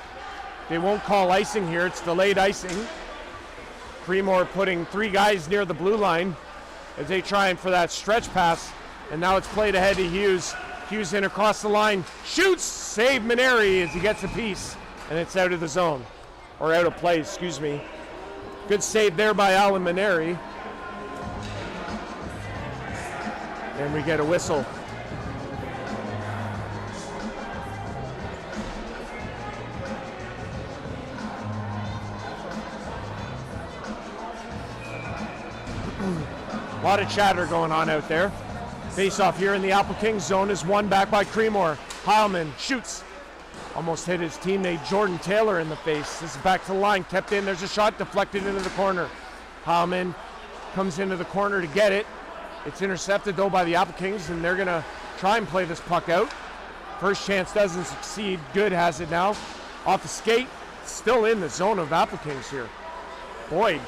They won't call icing here. It's delayed icing. Creemore putting 3 guys near the blue line as they try for that stretch pass. And now it's played ahead to Hughes. Hughes in across the line. Shoots! Save Maneri as he gets a piece. And it's out of the zone. Or out of play, excuse me. Good save there by Alan Maneri. And we get a whistle. A lot of chatter going on out there. Face-off here in the Applekings zone is won back by Creemore. Heilman shoots. Almost hit his teammate Jordan Taylor in the face. This is back to the line, kept in. There's a shot deflected into the corner. Heilman comes into the corner to get it. It's intercepted though by the Applekings, and they're gonna try and play this puck out. First chance doesn't succeed. Good has it now. Off the skate, still in the zone of Applekings here. Boyd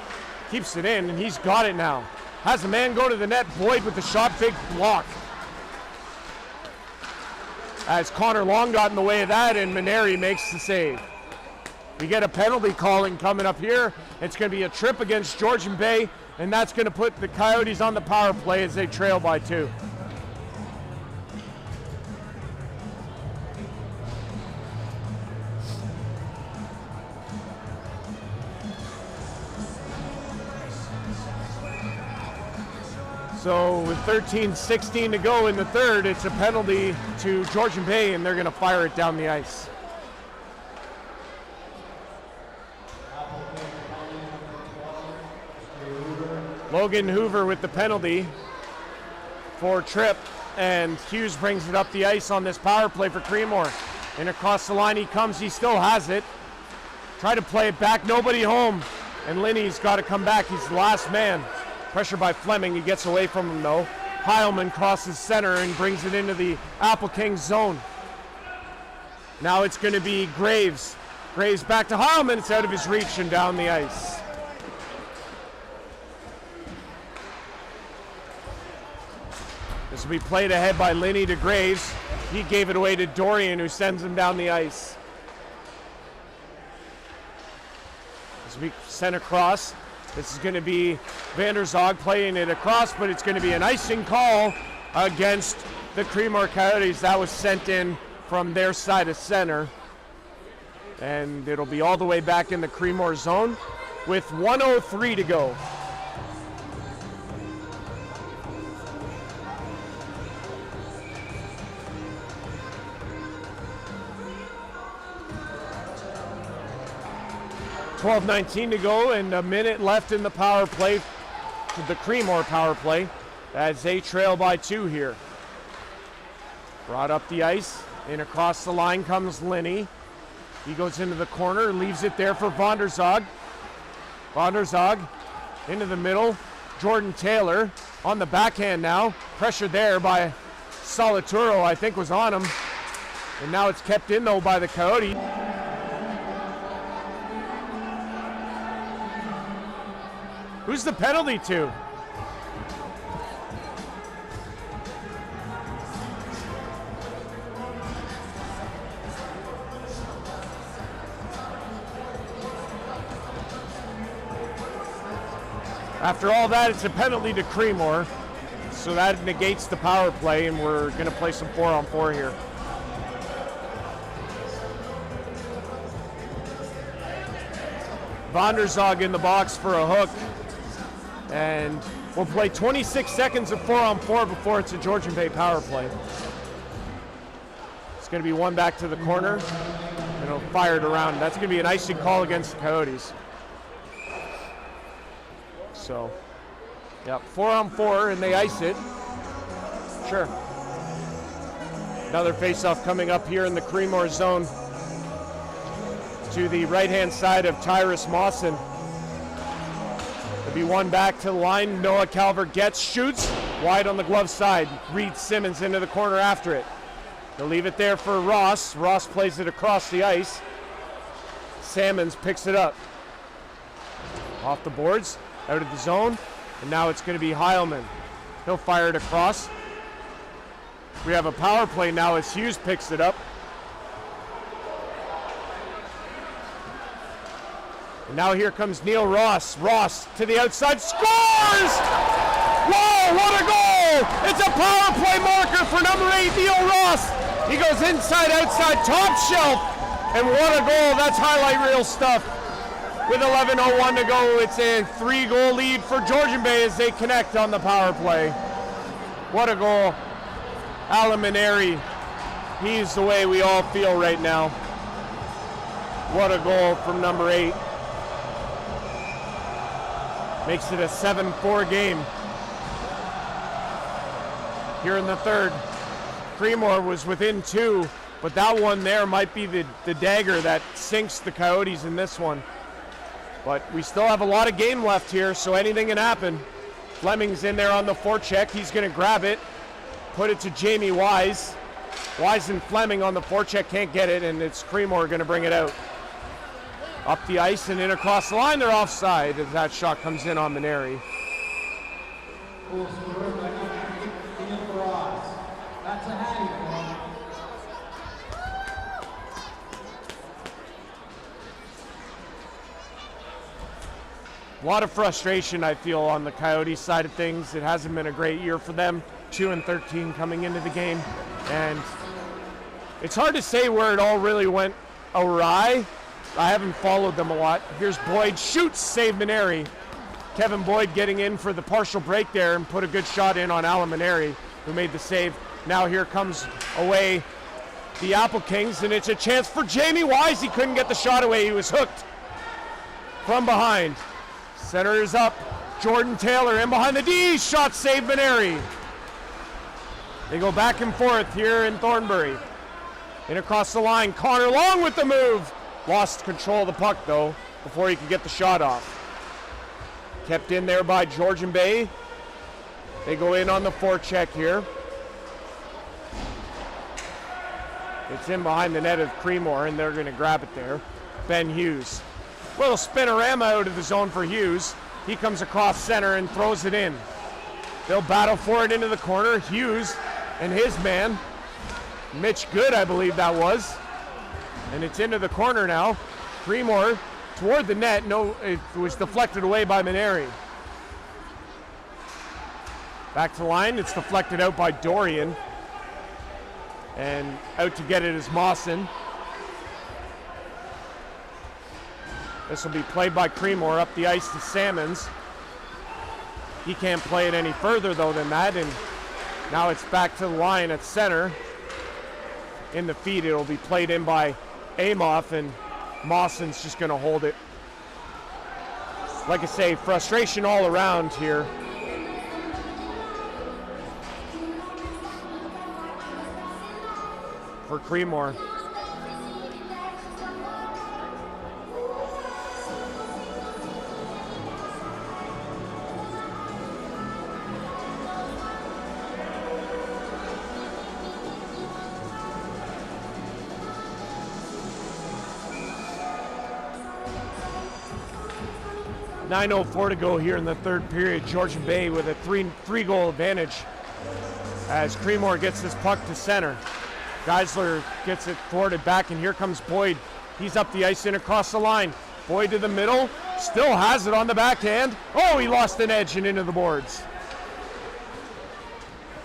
keeps it in, and he's got it now. Has a man go to the net. Boyd with the shot, big block. As Connor Long got in the way of that, and Maneri makes the save. We get a penalty calling coming up here. It's going to be a trip against Georgian Bay, and that's going to put the Coyotes on the power play as they trail by 2. So with 13:16 to go in the third, it's a penalty to Georgian Bay, and they're going to fire it down the ice. Logan Hoover with the penalty for trip, and Hughes brings it up the ice on this power play for Creemore. And across the line he comes, he still has it. Try to play it back, nobody home. And Linney's got to come back, he's the last man. Pressure by Fleming, he gets away from him though. Heilman crosses center and brings it into the Applekings zone. Now it's going to be Graves. Graves back to Heilman, it's out of his reach and down the ice. This will be played ahead by Linney to Graves. He gave it away to Dorian, who sends him down the ice. This will be sent across. This is going to be Vander Zog playing it across, but it's going to be an icing call against the Creemore Coyotes. That was sent in from their side of center. And it'll be all the way back in the Creemore zone with 1:03 to go. .12:19 to go and a minute left in the power play, the Creemore power play, as they trail by 2 here. Brought up the ice, and across the line comes Linney. He goes into the corner, leaves it there for Vander Zog. Vander Zog into the middle. Jordan Taylor on the backhand now. Pressure there by Solituro, I think was on him. And now it's kept in though by the Coyote. Who's the penalty to? After all that, it's a penalty to Creemore. So that negates the power play, and we're going to play some 4-on-4 here. Vander Zog in the box for a hook. And we'll play 26 seconds of 4-on-4 before it's a Georgian Bay power play. It's going to be one back to the corner, and it'll fire it around. That's going to be an icing call against the Coyotes. So, yeah, 4-on-4, and they ice it. Sure. Another face-off coming up here in the Creemore zone to the right-hand side of Tyrus Mawson. Be one back to the line. Noah Calvert gets, shoots, wide on the glove side. Reed Simmons into the corner after it. They'll leave it there for Ross. Ross plays it across the ice. Salmons picks it up. Off the boards, out of the zone, and now it's going to be Heilman. He'll fire it across. We have a power play now as Hughes picks it up. And now here comes Neil Ross. Ross to the outside, scores! Whoa, what a goal! It's a power play marker for number 8, Neil Ross. He goes inside, outside, top shelf, and what a goal. That's highlight reel stuff. With 11:01 to go, it's a 3-goal lead for Georgian Bay as they connect on the power play. What a goal. Alan Maneri, he's the way we all feel right now. What a goal from number 8. Makes it a 7-4 game. Here in the third, Creemore was within 2, but that one there might be the dagger that sinks the Coyotes in this one. But we still have a lot of game left here, so anything can happen. Fleming's in there on the forecheck. He's going to grab it, put it to Jamie Wise. Wise and Fleming on the forecheck can't get it, and it's Creemore going to bring it out. Up the ice and in across the line, they're offside as that shot comes in on Maneri. That's a hattie. A lot of frustration, I feel, on the Coyotes side of things. It hasn't been a great year for them. 2-13 coming into the game. And it's hard to say where it all really went awry. I haven't followed them a lot. Here's Boyd, shoots, save Maneri. Kevin Boyd getting in for the partial break there and put a good shot in on Alan Maneri, who made the save. Now here comes away the Applekings, and it's a chance for Jamie Wise. He couldn't get the shot away. He was hooked from behind. Center is up. Jordan Taylor in behind the D. Shot save Maneri. They go back and forth here in Thornbury. In across the line, Connor Long with the move. Lost control of the puck, though, before he could get the shot off. Kept in there by Georgian Bay. They go in on the forecheck here. It's in behind the net of Creemore, and they're going to grab it there. Ben Hughes. Little spinorama out of the zone for Hughes. He comes across center and throws it in. They'll battle for it into the corner. Hughes and his man, Mitch Good, I believe that was. And it's into the corner now. Creemore toward the net. No, it was deflected away by Maneri. Back to the line. It's deflected out by Dorian. And out to get it is Mawson. This will be played by Creemore up the ice to Salmons. He can't play it any further, though, than that. And now it's back to the line at center. In the feed, it'll be played in by Amoff, and Mawson's just going to hold it. Like I say, frustration all around here. For Creemore. .904 to go here in the third period. Georgian Bay with a three-goal advantage as Creemore gets this puck to center. Geisler gets it thwarted back, and here comes Boyd. He's up the ice and across the line. Boyd to the middle, still has it on the backhand. Oh, he lost an edge and into the boards.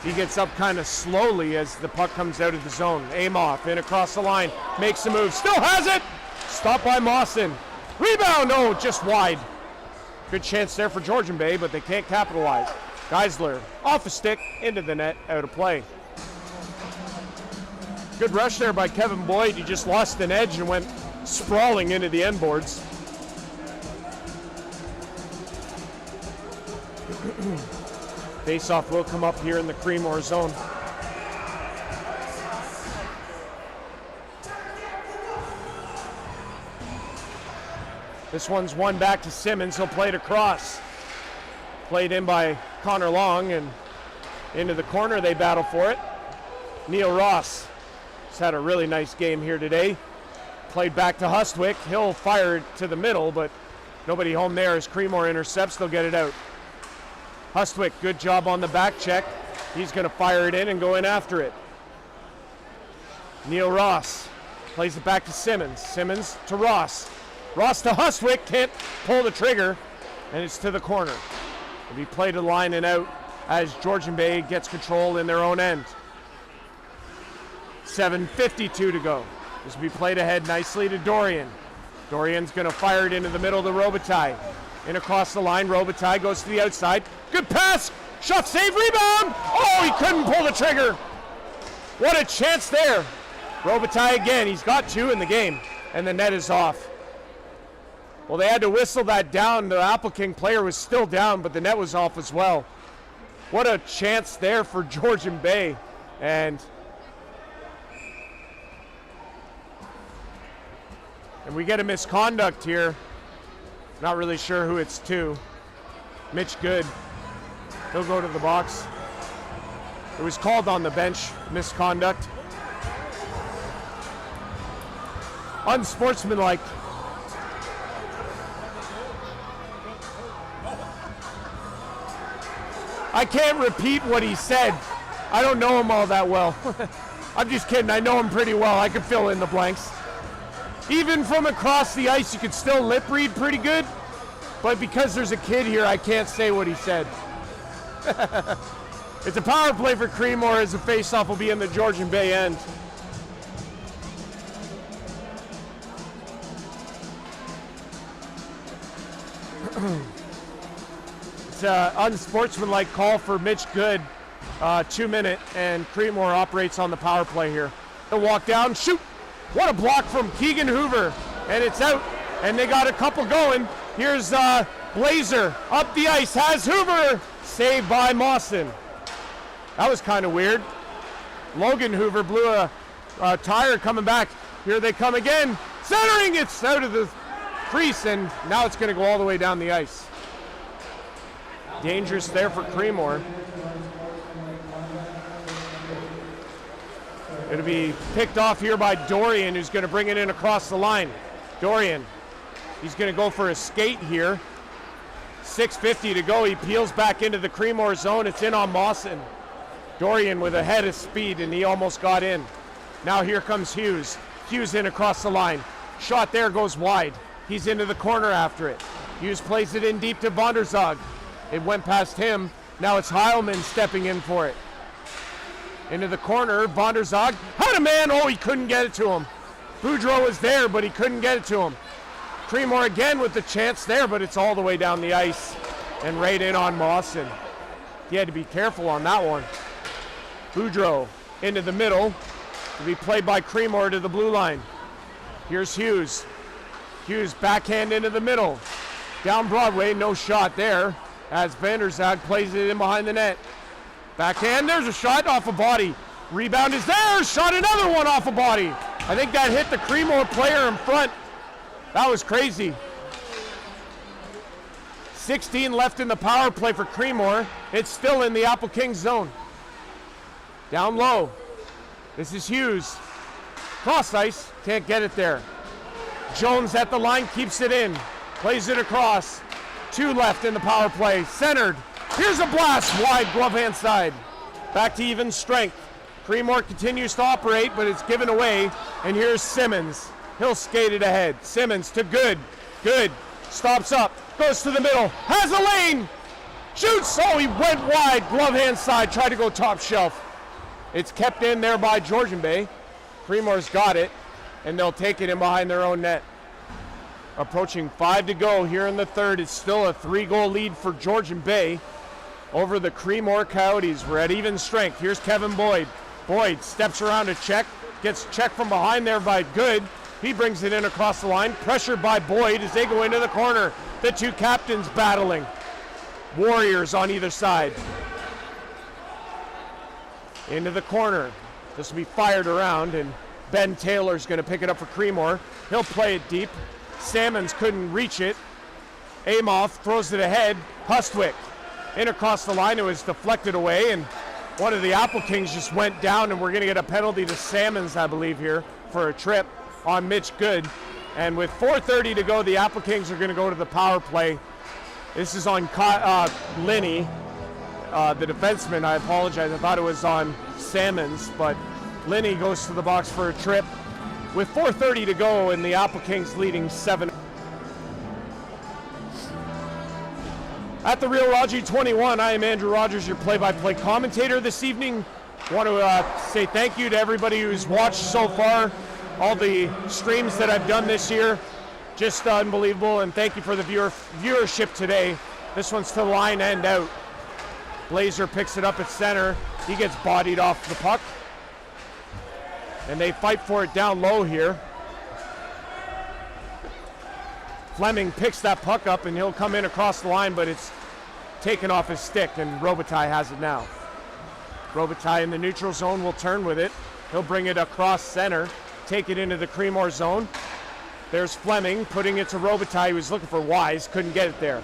He gets up kind of slowly as the puck comes out of the zone. Amoff in across the line, makes a move, still has it! Stopped by Mawson. Rebound, oh, just wide. Good chance there for Georgian Bay, but they can't capitalize. Geisler off a stick, into the net, out of play. Good rush there by Kevin Boyd. He just lost an edge and went sprawling into the end boards. Faceoff will come up here in the Creemore zone. This one's one back to Simmons. He'll play it across. Played in by Connor Long, and into the corner. They battle for it. Neil Ross has had a really nice game here today. Played back to Hustwick. He'll fire it to the middle, but nobody home there as Creemore intercepts. They'll get it out. Hustwick, good job on the back check. He's going to fire it in and go in after it. Neil Ross plays it back to Simmons. Simmons to Ross. Ross to Hustwick, can't pull the trigger, and it's to the corner. It'll be played to line and out as Georgian Bay gets control in their own end. 7:52 to go. This will be played ahead nicely to Dorian. Dorian's going to fire it into the middle to Robitaille. In across the line, Robitaille goes to the outside. Good pass, shot save, rebound! Oh, he couldn't pull the trigger. What a chance there. Robitaille again, he's got two in the game, and the net is off. Well, they had to whistle that down. The Appleking player was still down, but the net was off as well. What a chance there for Georgian Bay. And we get a misconduct here. Not really sure who it's to. Mitch Good. He'll go to the box. It was called on the bench, misconduct. Unsportsmanlike. I can't repeat what he said. I don't know him all that well. I'm just kidding. I know him pretty well. I can fill in the blanks. Even from across the ice, you could still lip read pretty good. but because there's a kid here, I can't say what he said. It's a power play for Creemore as the faceoff will be in the Georgian Bay end. It's an unsportsmanlike call for Mitch Good, 2 minute, and Creemore operates on the power play here. They'll walk down, shoot! What a block from Keegan Hoover, and it's out, and they got a couple going. Here's Blazer up the ice, has Hoover, saved by Mawson. That was kind of weird. Logan Hoover blew a tire coming back. Here they come again, centering, it's out of the crease, and now it's going to go all the way down the ice. Dangerous there for Creemore. It'll be picked off here by Dorian, who's going to bring it in across the line. Dorian, he's going to go for a skate here. 6:50 to go. He peels back into the Creemore zone. It's in on Mawson. Dorian with a head of speed, and he almost got in. Now here comes Hughes. Hughes in across the line. Shot there goes wide. He's into the corner after it. Hughes plays it in deep to Vonderzog. It went past him. Now it's Heilman stepping in for it. Into the corner, Vonderzog had a man. Oh, he couldn't get it to him. Boudreau was there, but he couldn't get it to him. Creemore again with the chance there, but it's all the way down the ice and right in on Mawson. He had to be careful on that one. Boudreau into the middle to be played by Creemore to the blue line. Here's Hughes. Hughes backhand into the middle. Down Broadway, no shot there as Vanderzag plays it in behind the net. Backhand, there's a shot off a body. Rebound is there, shot another one off a body. I think that hit the Creemore player in front. That was crazy. 16 left in the power play for Creemore. It's still in the Applekings zone. Down low. This is Hughes. Cross ice, can't get it there. Jones at the line, keeps it in. Plays it across. 2 left in the power play. Centered. Here's a blast, wide glove hand side. Back to even strength. Creemore continues to operate, but it's given away. And here's Simmons. He'll skate it ahead. Simmons to Good. Good. Stops up. Goes to the middle. Has a lane. Shoots. Oh, he went wide. Glove hand side. Tried to go top shelf. It's kept in there by Georgian Bay. Creemore's got it, and they'll take it in behind their own net. Approaching 5 to go here in the third. It's still a 3-goal lead for Georgian Bay over the Creemore Coyotes. We're at even strength. Here's Kevin Boyd. Boyd steps around to check. Gets checked from behind there by Good. He brings it in across the line. Pressured by Boyd as they go into the corner. The two captains battling. Warriors on either side. Into the corner. This will be fired around, and Ben Taylor's going to pick it up for Creemore. He'll play it deep. Salmons couldn't reach it. Amoff throws it ahead. Hustwick in across the line. It was deflected away, and one of the Applekings just went down, and we're going to get a penalty to Salmons, I believe, here for a trip on Mitch Good. And with 4:30 to go, the Applekings are going to go to the power play. This is on Linney, the defenseman. I apologize. I thought it was on Salmons, but Linney goes to the box for a trip. With 4:30 to go, and the Applekings leading 7. At the Real Raji 21, I am Andrew Rodgers, your play-by-play commentator this evening. I want to say thank you to everybody who's watched so far, all the streams that I've done this year. Just unbelievable, and thank you for the viewership today. This one's to the line and out. Blazer picks it up at center. He gets bodied off the puck. And they fight for it down low here. Fleming picks that puck up, and he'll come in across the line, but it's taken off his stick, and Robitaille has it now. Robitaille in the neutral zone will turn with it. He'll bring it across center, take it into the Creemore zone. There's Fleming putting it to Robitaille. He was looking for Wise, couldn't get it there.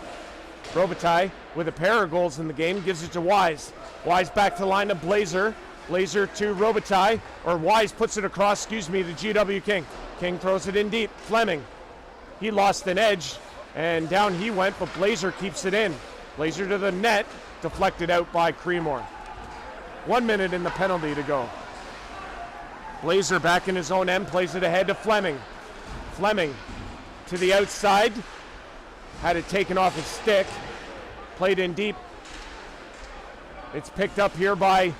Robitaille, with a pair of goals in the game, gives it to Wise. Wise back to the line of Blazer. Blazer to Robitaille, or Wise puts it across, to GW King. King throws it in deep. Fleming, he lost an edge, and down he went, but Blazer keeps it in. Blazer to the net, deflected out by Creemore. 1 minute in the penalty to go. Blazer back in his own end, plays it ahead to Fleming. Fleming to the outside, had it taken off his stick, played in deep. It's picked up here by,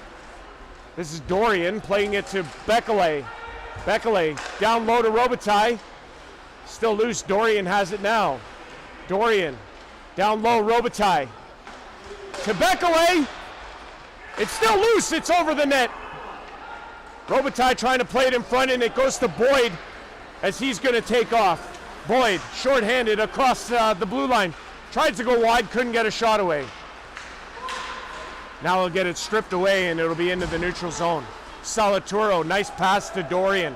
this is Dorian playing it to Bekele. Bekele down low to Robitaille. Still loose, Dorian has it now. Dorian down low, Robitaille to Bekele. It's still loose, it's over the net. Robitaille trying to play it in front, and it goes to Boyd as he's going to take off. Boyd, short-handed across the blue line. Tried to go wide, couldn't get a shot away. Now he'll get it stripped away, and it'll be into the neutral zone. Salaturo, nice pass to Dorian.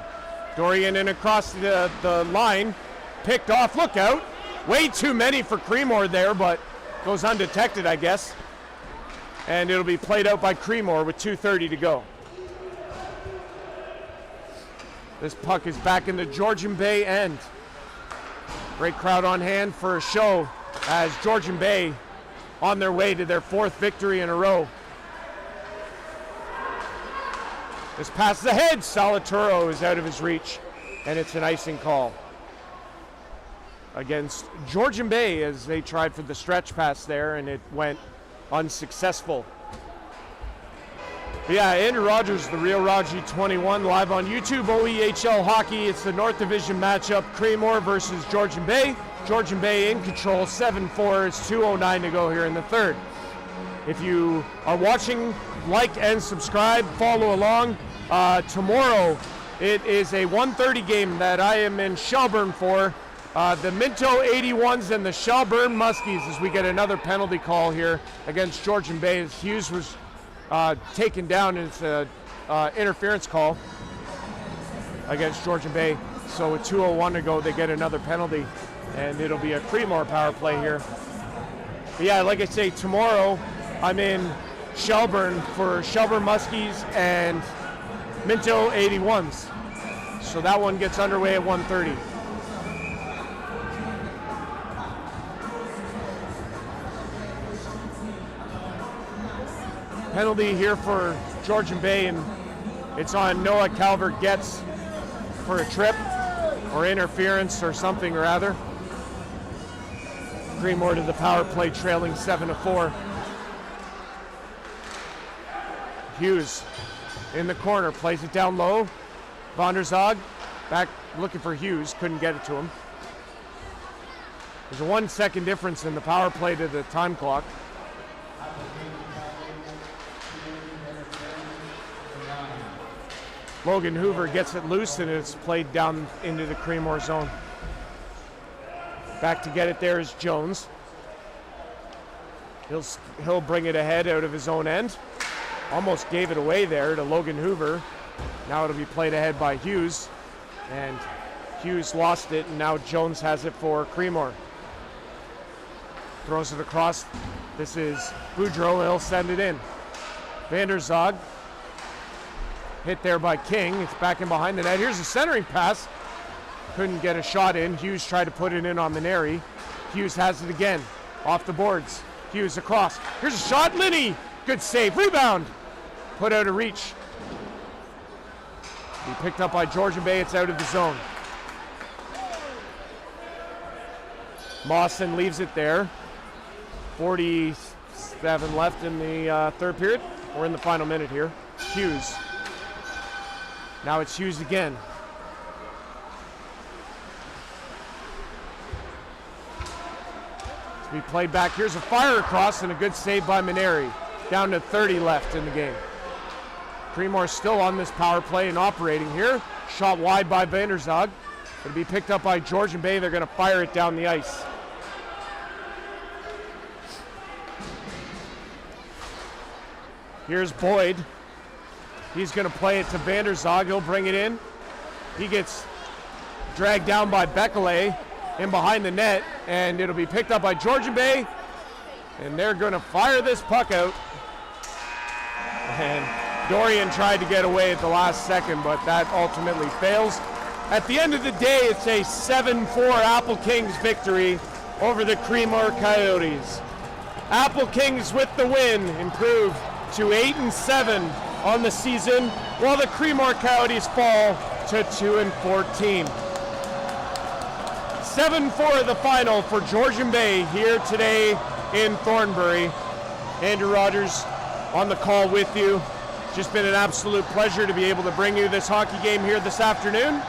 Dorian in across the line. Picked off, look out. Way too many for Creemore there, but goes undetected, I guess. And it'll be played out by Creemore with 2:30 to go. This puck is back in the Georgian Bay end. Great crowd on hand for a show as Georgian Bay on their way to their 4th victory in a row. This passes ahead. Salaturo is out of his reach, and it's an icing call against Georgian Bay as they tried for the stretch pass there, and it went unsuccessful. But yeah, Andrew Rodgers, the real Rodgy 21, live on YouTube. OEHL hockey. It's the North Division matchup. Creemore versus Georgian Bay. Georgian Bay in control, 7-4. It's 2:09 to go here in the 3rd. If you are watching, like and subscribe, follow along. Tomorrow, it is a 1:30 game that I am in Shelburne for. The Minto 81s and the Shelburne Muskies as we get another penalty call here against Georgian Bay. As Hughes was taken down, and it's an interference call against Georgian Bay. So with 2:01 to go, they get another penalty, and it'll be a Creemore power play here. But yeah, like I say, tomorrow I'm in Shelburne for Shelburne Muskies and Minto 81s. So that one gets underway at 1:30. Penalty here for Georgian Bay, and it's on Noah Calvert-Getz for a trip or interference or something or other. Creemore to the power play, trailing 7-4. Hughes in the corner, plays it down low. Van der Zog back looking for Hughes, couldn't get it to him. There's a 1 second difference in the power play to the time clock. Logan Hoover gets it loose, and it's played down into the Creemore zone. Back to get it there is Jones. He'll bring it ahead out of his own end. Almost gave it away there to Logan Hoover. Now it'll be played ahead by Hughes, and Hughes lost it, and now Jones has it for Creemore. Throws it across. This is Boudreau. He'll send it in. Van der Zog. Hit there by King. It's back in behind the net. Here's a centering pass. Couldn't get a shot in. Hughes tried to put it in on Maneri. Hughes has it again. Off the boards. Hughes across. Here's a shot. Linney. Good save. Rebound. Put out of reach. He picked up by Georgian Bay. It's out of the zone. Mawson leaves it there. 47 left in the 3rd period. We're in the final minute here. Hughes. Now it's Hughes again. To be played back. Here's a fire across and a good save by Maneri. Down to 30 left in the game. Creemore still on this power play and operating here. Shot wide by Van der Zog. It'll be picked up by Georgian Bay. They're going to fire it down the ice. Here's Boyd. He's going to play it to Van der Zog. He'll bring it in. He gets dragged down by Bekele in behind the net, and it'll be picked up by Georgian Bay, and they're going to fire this puck out. And Dorian tried to get away at the last second, but that ultimately fails. At the end of the day, it's a 7-4 Applekings victory over the Creemore Coyotes. Applekings with the win, improved to 8-7 on the season, while the Creemore Coyotes fall to 2-14. 7-4 the final for Georgian Bay here today in Thornbury. Andrew Rodgers on the call with you. Just been an absolute pleasure to be able to bring you this hockey game here this afternoon.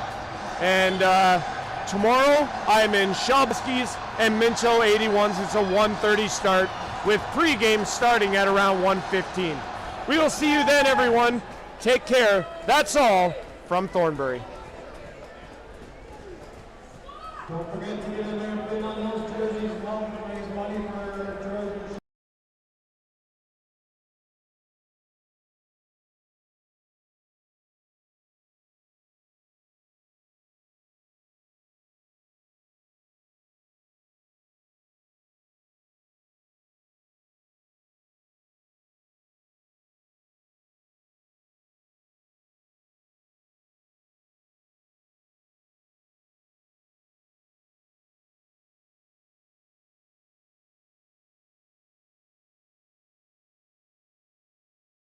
And tomorrow I'm in Shabski's and Minto 81s. It's a 1:30 start with pregame starting at around 1:15. We will see you then, everyone. Take care. That's all from Thornbury. Don't forget